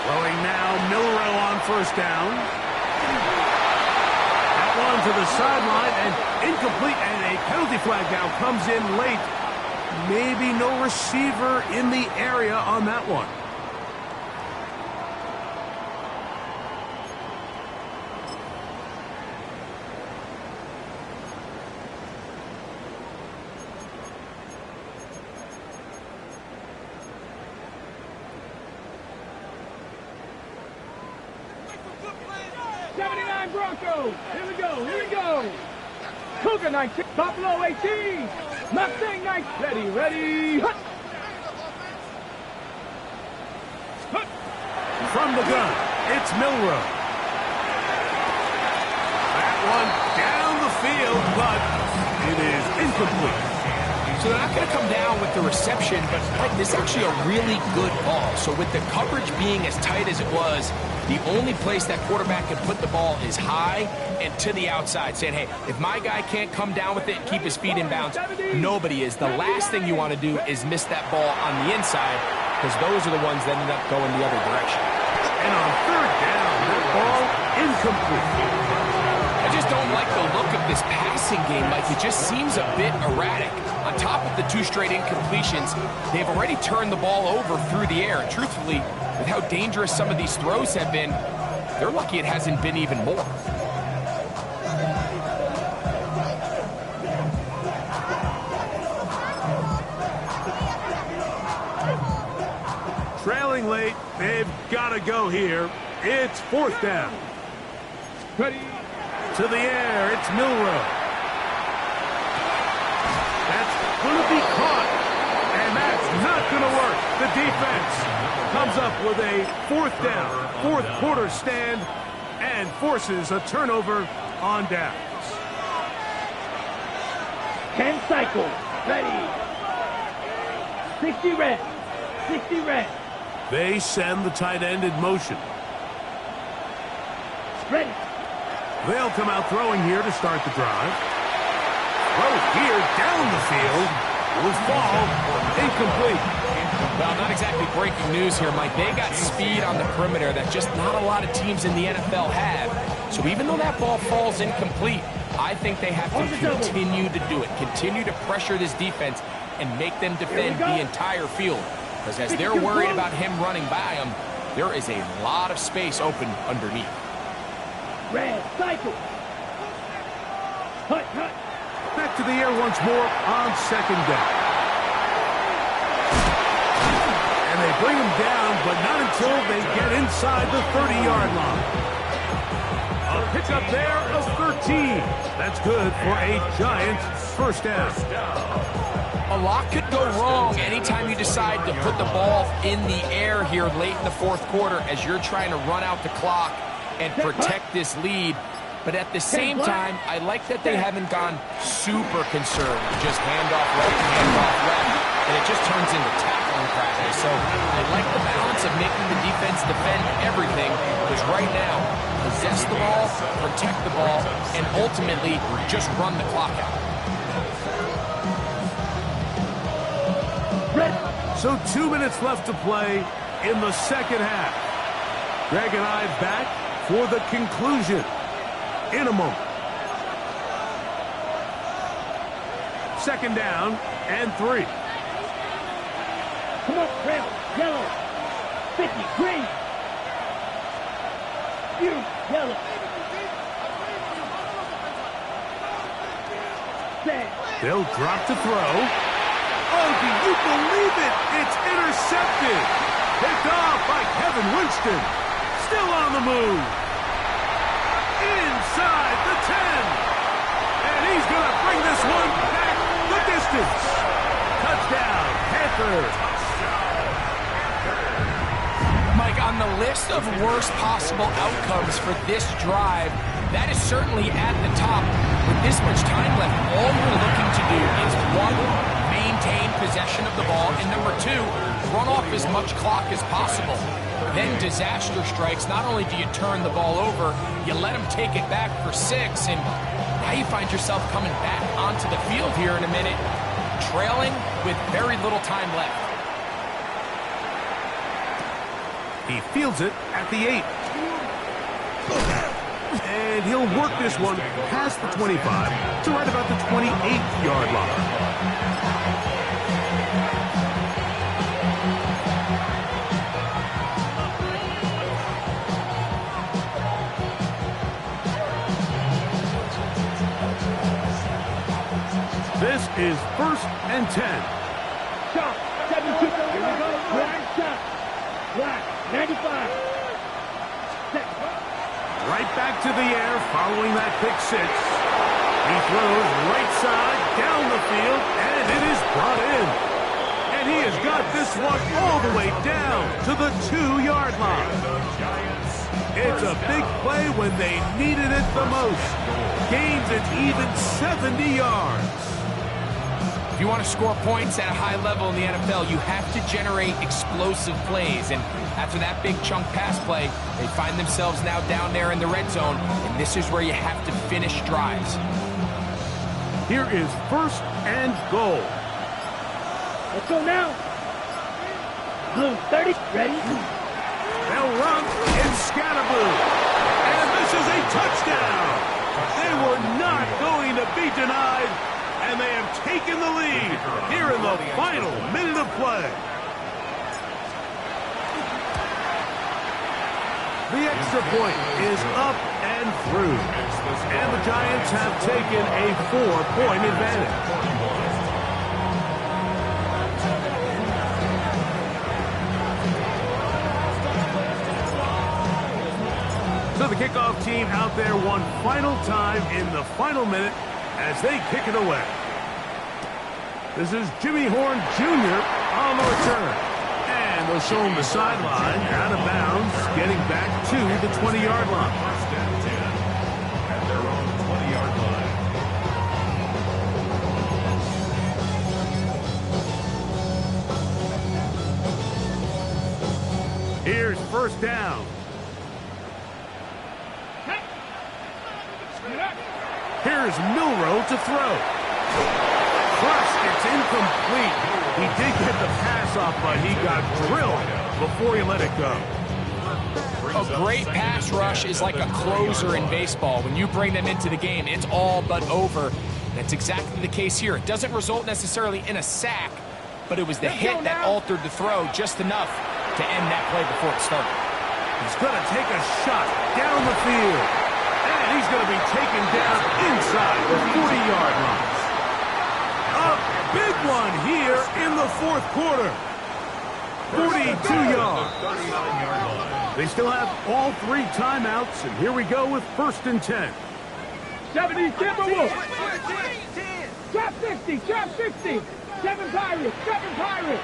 Throwing now, Milrow on first down. That one to the sideline and incomplete, and a penalty flag now comes in late. Maybe no receiver in the area on that one. Broncos. Here we go. Here we go. Cougar 19. Buffalo 18. Mustang 19. Ready. Ready. Hut. Hut. From the gun, it's Milrow. That one down the field, but it is incomplete. So they're not going to come down with the reception, but this is actually a really good ball. So with the coverage being as tight as it was, the only place that quarterback can put the ball is high and to the outside, saying, hey, if my guy can't come down with it and keep his feet in bounds, nobody is. The last thing you want to do is miss that ball on the inside, because those are the ones that end up going the other direction. And on third down, that ball incomplete. I just don't like the look of this passing game, Mike. It just seems a bit erratic. On top of the 2 straight incompletions, they've already turned the ball over through the air. And truthfully, with how dangerous some of these throws have been, they're lucky it hasn't been even more. Trailing late, they've got to go here. It's fourth down. Ready. To the air, it's Milrow. That's going to be caught, and that's not going to work. The defense comes up with a fourth down, fourth quarter stand, and forces a turnover on downs. 10 cycles. Ready. 60 red. 60 red. They send the tight end in motion. Ready. They'll come out throwing here to start the drive. Throw here down the field. Will fall. Incomplete. Well, not exactly breaking news here, Mike. They got speed on the perimeter that just not a lot of teams in the NFL have. So even though that ball falls incomplete, I think they have to continue to do it. Continue to pressure this defense and make them defend the entire field. Because as they're worried about him running by them, there is a lot of space open underneath. Red, cycle. Hut, hut. Back to the air once more on second down. And they bring him down, but not until they get inside the 30-yard line. A pickup there of 13. That's good for a Giants first down. A lot could go wrong anytime you decide to put the ball in the air here late in the fourth quarter as you're trying to run out the clock and protect this lead. But at the same time, I like that they haven't gone super concerned. Just handoff right, handoff left, and it just turns into tackling practice. So I like the balance of making the defense defend everything, because right now, possess the ball, protect the ball, and ultimately just run the clock out. So 2 minutes left to play in the second half. Greg and I back for the conclusion in a moment. Second down and 3. Come on, red, yellow, 50, green. You, yellow. Set. They'll drop to throw. Oh, do you believe it? It's intercepted. Picked off by Kevin Winston. Still on the move. Inside the 10. And he's going to bring this one back the distance. Touchdown, Panthers. list of worst possible outcomes for this drive, that is certainly at the top. With this much time left, all we're looking to do is, one, maintain possession of the ball, and number two, run off as much clock as possible. Then disaster strikes. Not only do you turn the ball over, you let them take it back for 6, and now you find yourself coming back onto the field here in a minute, trailing with very little time left. He fields it at the 8. And he'll work this one past the 25 to right about the 28-yard line. This is 1st and 10. Shot, 7-2. Here we go. Blind shot. Black, 95. Right back to the air following that pick 6. He throws right side down the field, and it is brought in. And he has got this one all the way down to the 2-yard line. It's a big play when they needed it the most. Gains an even 70 yards. If you want to score points at a high level in the NFL, you have to generate explosive plays. And after that big chunk pass play, they find themselves now down there in the red zone, and this is where you have to finish drives. Here is 1st and goal. Let's go now. Blue, 30, ready? They'll run in Scatterboo. And this is a touchdown. They were not going to be denied, and they have taken the lead here in the final minute of play. The extra point is up and through, and the Giants have taken a 4-point advantage. So the kickoff team out there one final time in the final minute as they kick it away. This is Jimmy Horn Jr. on the return. And they'll show him the sideline, out of bounds, getting back to the 20-yard line. 1st and 10 at their own 20-yard line. Here's 1st down. Here's Milroe to throw. Crushed, it's incomplete. He did get the pass off, but he got drilled before he let it go. A great pass rush is like a closer in baseball. When you bring them into the game, it's all but over. That's exactly the case here. It doesn't result necessarily in a sack, but it was the hit that altered the throw just enough to end that play before it started. He's going to take a shot down the field. And he's going to be taken down inside the 40-yard line. A big one here in the 4th quarter. 42 yards. 39-yard line. They still have all 3 timeouts, and here we go with 1st and 10. 70 Timberwolves. Trap 60, trap 60. 7 Pirates, 7 Pirates.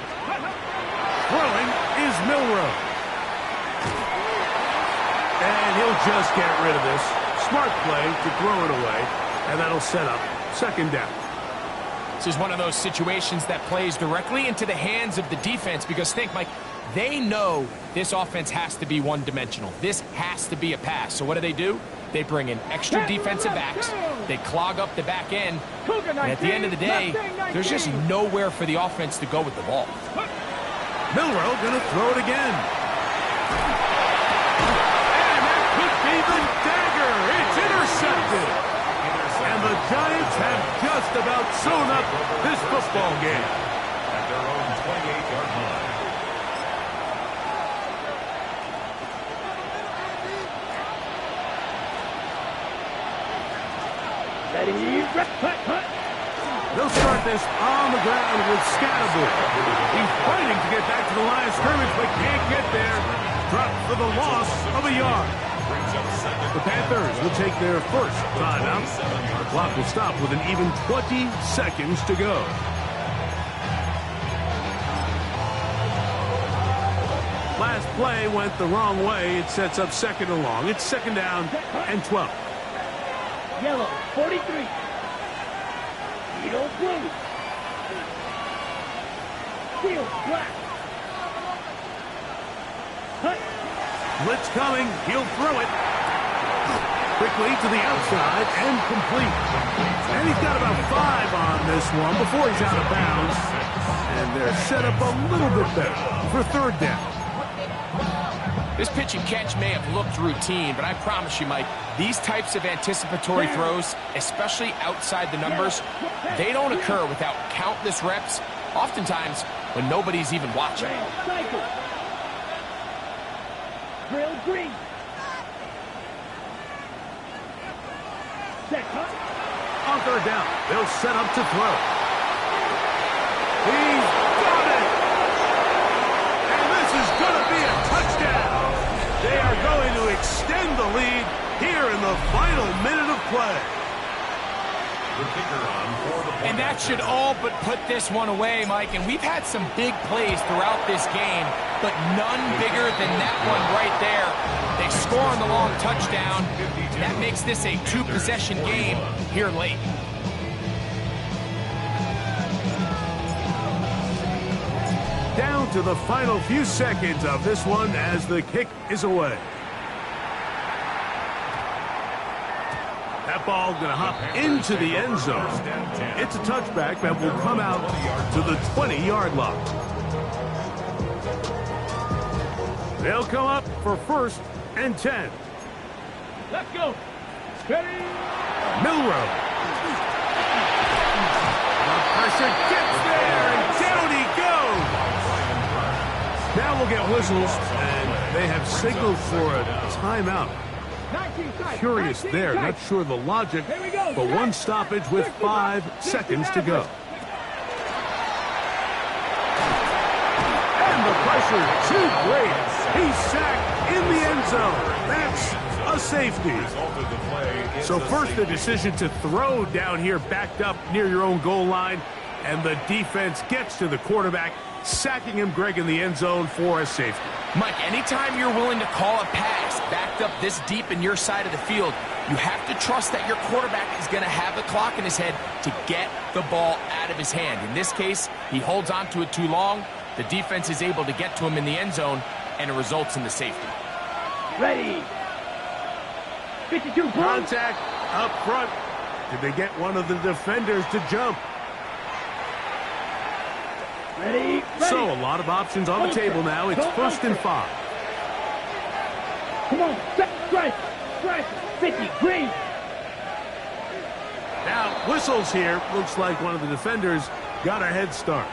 Throwing is Milroe. And he'll just get rid of this. Smart play to throw it away, and that'll set up 2nd down. This is one of those situations that plays directly into the hands of the defense because think, Mike, they know this offense has to be one-dimensional. This has to be a pass. So what do? They bring in extra defensive backs. They clog up the back end. And at the end of the day, there's just nowhere for the offense to go with the ball. Milroe going to throw it again. And that could be the dagger. It's intercepted. And the Giants have just about sewn up this football game. At their own 28-yard line. Ready, hut. They'll start this on the ground with Scatterboo. He's fighting to get back to the line of scrimmage, but can't get there. Dropped for the loss of a yard. The Panthers will take their first timeout. The clock will stop with an even 20 seconds to go. Last play went the wrong way. It sets up second and long. It's second down and 12. Yellow, 43. Field blue. Field black. Cut. Blitz coming. He'll throw it. Quickly to the outside and complete. And he's got about 5 on this one before he's out of bounds. And they're set up a little bit better for third down. This pitch and catch may have looked routine, but I promise you, Mike, these types of anticipatory throws, especially outside the numbers, they don't occur without countless reps, oftentimes when nobody's even watching. Cycle. Drill green. Set cut. On third down, they'll set up to throw. He's got it! And this is going to be a touchdown! They are going to extend the lead here in the final minute of play. The kicker on for the point. And that should all but put this one away, Mike. And we've had some big plays throughout this game, but none bigger than that one right there. They score on the long touchdown. That makes this a 2-possession game here late. Down to the final few seconds of this one as the kick is away. That ball going to hop into the end zone. It's a touchback that will come out to the 20-yard line. They'll come up for first and 10. Let's go. Ready. Milrow. The pressure gets there, and down he goes. Now we'll get whistles, and they have signaled for a timeout. Curious there, not sure the logic, but one stoppage with 5 seconds to go. And the pressure too great. He's sacked in the end zone. That's a safety. So first the decision to throw down here backed up near your own goal line, and the defense gets to the quarterback, sacking him, Greg, in the end zone for a safety. Mike, anytime you're willing to call a pass backed up this deep in your side of the field, you have to trust that your quarterback is going to have the clock in his head to get the ball out of his hand. In this case, he holds on to it too long. The defense is able to get to him in the end zone, and it results in the safety. Ready. 52 points. Contact up front. Did they get one of the defenders to jump? Ready. So a lot of options on the table now. It's first and 5. Come on. Strike. 50. Green. Now, whistles here. Looks like one of the defenders got a head start.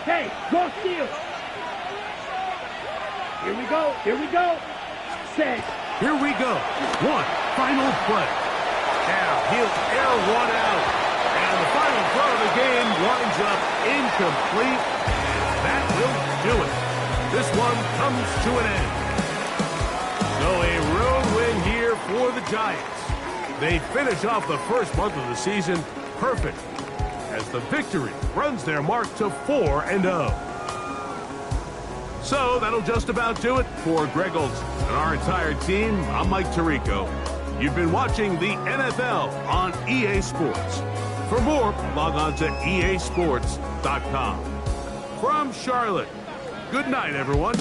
Hey, go steal. Here we go. Set. Here we go. One final play. Now he'll air one out. And the final throw of the game winds up incomplete. And that will do it. This one comes to an end. So a road win here for the Giants. They finish off the first month of the season perfect, as the victory runs their mark to 4-0. So that'll just about do it for Greg Olson and our entire team. I'm Mike Tirico. You've been watching the NFL on EA Sports. For more, log on to easports.com. From Charlotte, good night, everyone.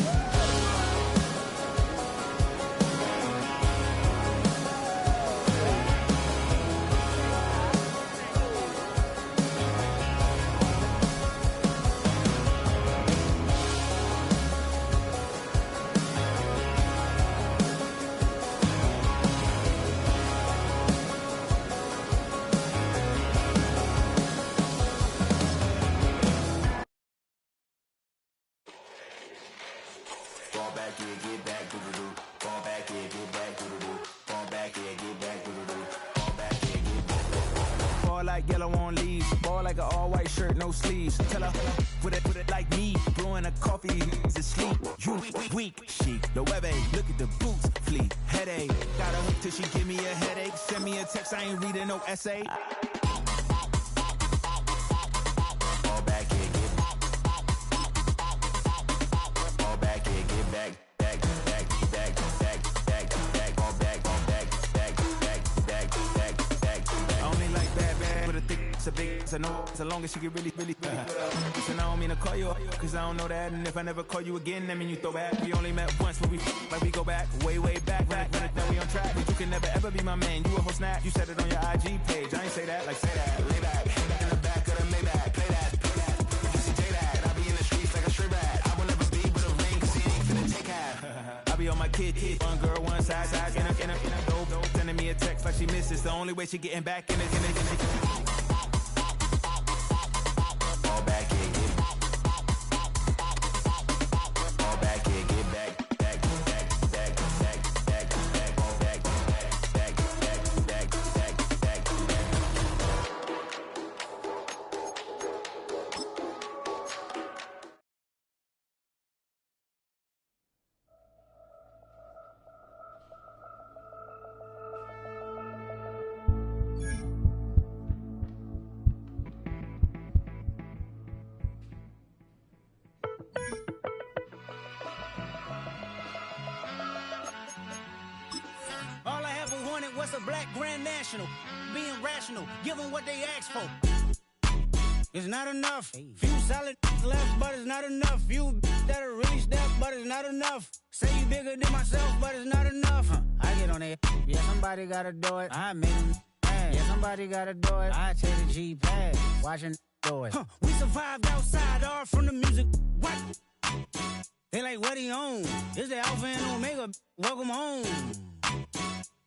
Like yellow on leaves, ball like an all-white shirt, no sleeves. Tell her, put it like me, blowing a coffee, is asleep. You weak, chic, the web look at the boots, fleet, headache. Got a hook till she give me a headache. Send me a text, I ain't reading no essay. Fall back, It's a big, it's a no, as long as she can really Listen, I don't mean to call you up, cause I don't know that. And if I never call you again, that mean you throw back. We only met once, but we like we go back, way back. When we on track, but you can never ever be my man. You a whole snap, you said it on your IG page. I ain't say that, like say that, lay back. In the back of the Maybach, play that. You see J that, I be in the streets like a stray rat. I will never be with a ring, cause he ain't finna take half. I be on my kid, one girl, one side, in a dope, sending me a text like she misses. The only way she getting back in it. What's a black grand national? Being rational, give them what they ask for. It's not enough. Few solid left, but it's not enough. Few that'll really step, but it's not enough. Say you bigger than myself, but it's not enough. I get on it. Yeah, somebody gotta do it. I made them mad. Yeah, somebody gotta do it. I take the G-pad, watching do it. We survived outside, all from the music. What? They like, what he on? This the Alpha and Omega. Welcome home.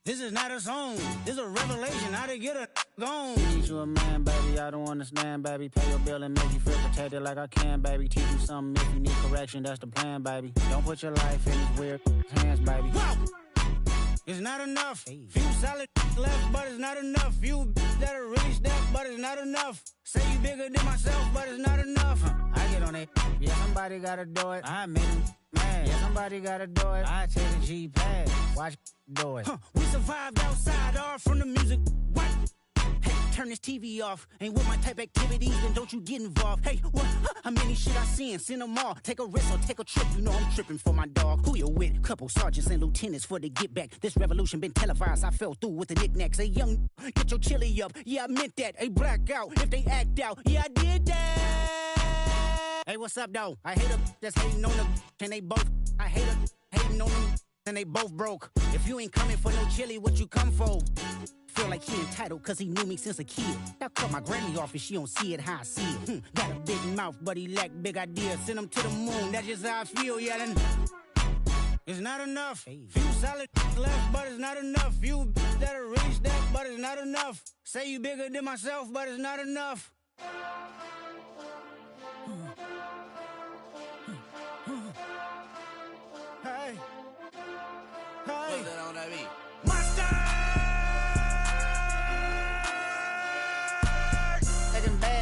This is not a song. This is a revelation. How to get a gone. Teach you a man, baby. I don't understand, baby. Pay your bill and make you feel protected like I can, baby. Teach you something if you need correction. That's the plan, baby. Don't put your life in these weird hands, baby. Whoa! It's not enough. Few solid left, but it's not enough. Few that'll really step, but it's not enough. Say you bigger than myself, but it's not enough. I get on it. Yeah, somebody gotta do it. I made them mad. Yeah, somebody gotta do it. I take the G-pad, watch do it. We survived outside, all from the music. What? Hey, turn this TV off. Ain't with my type activities, then don't you get involved. Hey, what? How many shit I seen? Send them all. Take a risk or take a trip. You know I'm tripping for my dog. Who you with? Couple sergeants and lieutenants for the get back. This revolution been televised. I fell through with the knickknacks. Hey, young, get your chili up. Yeah, I meant that. Hey, black out if they act out. Yeah, I did that. Hey, what's up, though? I hate them that's hating on them, and they both. I hate them hating on them, and they both broke. If you ain't coming for no chili, what you come for? Feel like he entitled cause he knew me since a kid. I cut my granny off and she don't see it how I see it. Got a big mouth but he lack big ideas. Send him to the moon, that's just how I feel, yeah. Then it's not enough. Few solid left, but it's not enough. Few that'll really step, but it's not enough. Say you bigger than myself, but it's not enough. Hey. Hey. What's that on that beat?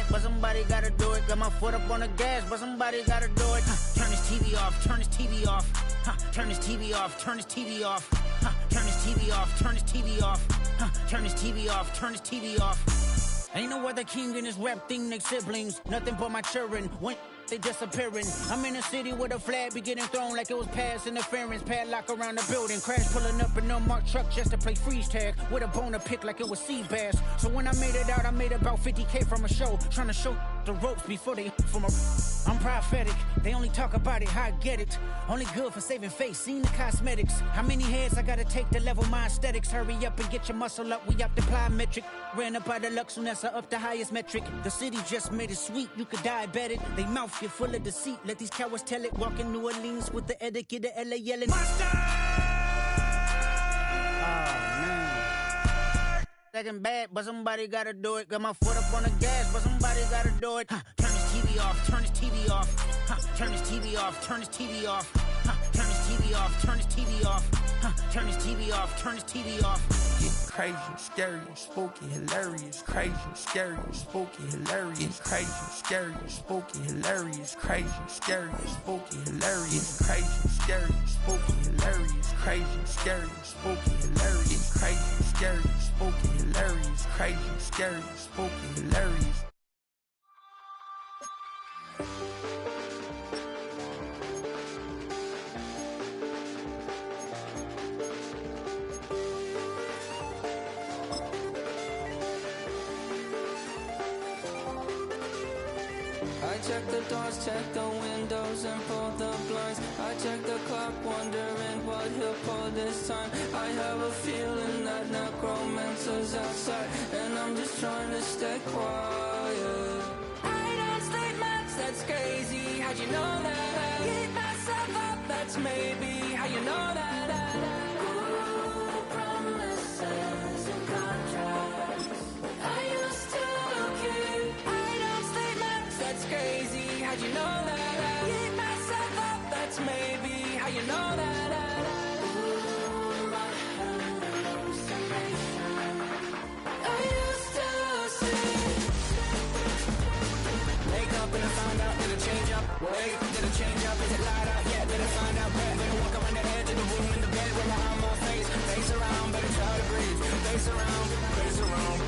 But somebody gotta do it. Got my foot up on the gas, but somebody gotta do it. Turn this TV off, turn this TV off. Turn this TV off, turn this TV off. Turn this TV off, turn this TV off. Turn this TV off, turn this TV off. Ain't no other king in this rap thing, they siblings. Nothing but my children. When they disappearing. I'm in a city with a flag be getting thrown like it was past interference. Padlock around the building. Crash pulling up an unmarked truck just to play freeze tag. With a boner pick like it was sea bass. So when I made it out, I made about 50K from a show. Trying to show the ropes before they from a... I'm prophetic. They only talk about it, how I get it. Only good for saving face, seen the cosmetics. How many heads I gotta take to level my aesthetics? Hurry up and get your muscle up. We up the plyometric. Ran up out of luck, soon as I up the highest metric. The city just made it sweet. You could diabetic. They mouth get full of deceit. Let these cowards tell it. Walk in New Orleans with the etiquette of LA yelling. Monster! Second bad, but somebody gotta do it. Got my foot up on the gas, but somebody gotta do it. Turn this TV off, turn this TV off. Turn this TV off, turn this TV off. Turn this TV off, turn this TV off. Turn this TV off, turn this TV off. It's crazy, scary, spooky, hilarious. Crazy, scary, spooky, hilarious. Crazy, scary, spooky, hilarious. Crazy, scary, spooky, hilarious. Crazy, scary, spooky, hilarious. Crazy, scary, spooky, hilarious. Crazy, scary, spooky, hilarious. Crazy, scary, spooky, hilarious. I check the doors, check the windows, and pull the blinds. I check the clock, wondering what he'll pull this time. I have a feeling that necromancer's outside, and I'm just trying to stay quiet. I don't sleep much, that's crazy. How'd you know that? Keep myself up, that's maybe how you know that. Ooh, promises and contracts. I used to keep. I don't sleep much, that's crazy. How'd you know that? Keep myself up, that's maybe how you know that. Ooh, my hallucination. I used to see. Wake up and I found out, did it change up? Wait, did it change up? Is it light out? Yeah, did it find out? Better walk around the edge of the room in the bed with my arm on face. Face around, better try to breathe. Face around, face around.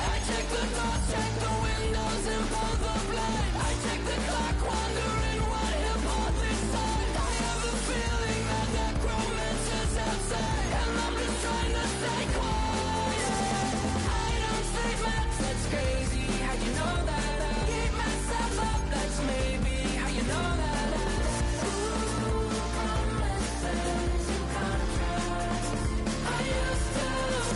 I check the doors, check the windows, and pull the blind. I check the clock, wondering what he'll pull this time. I have a feeling that necromancer's outside, and I'm just trying to stay quiet. I don't sleep much, that's crazy. How'd you know that? Keep myself up, that's maybe how you know that. Ooh, promises and contracts. I used to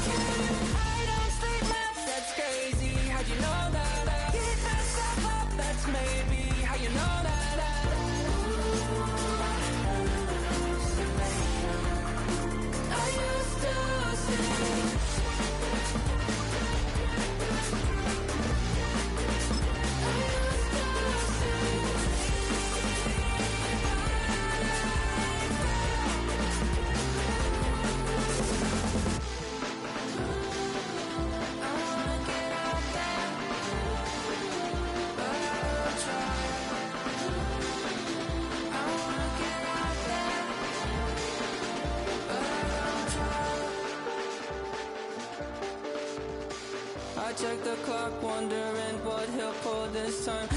keep. I don't sleep much, that's crazy. How'd you know that? Keep myself up, that's maybe how you know that. Ooh, my hallucination. I used to see. I check the clock, wondering what he'll pull this time.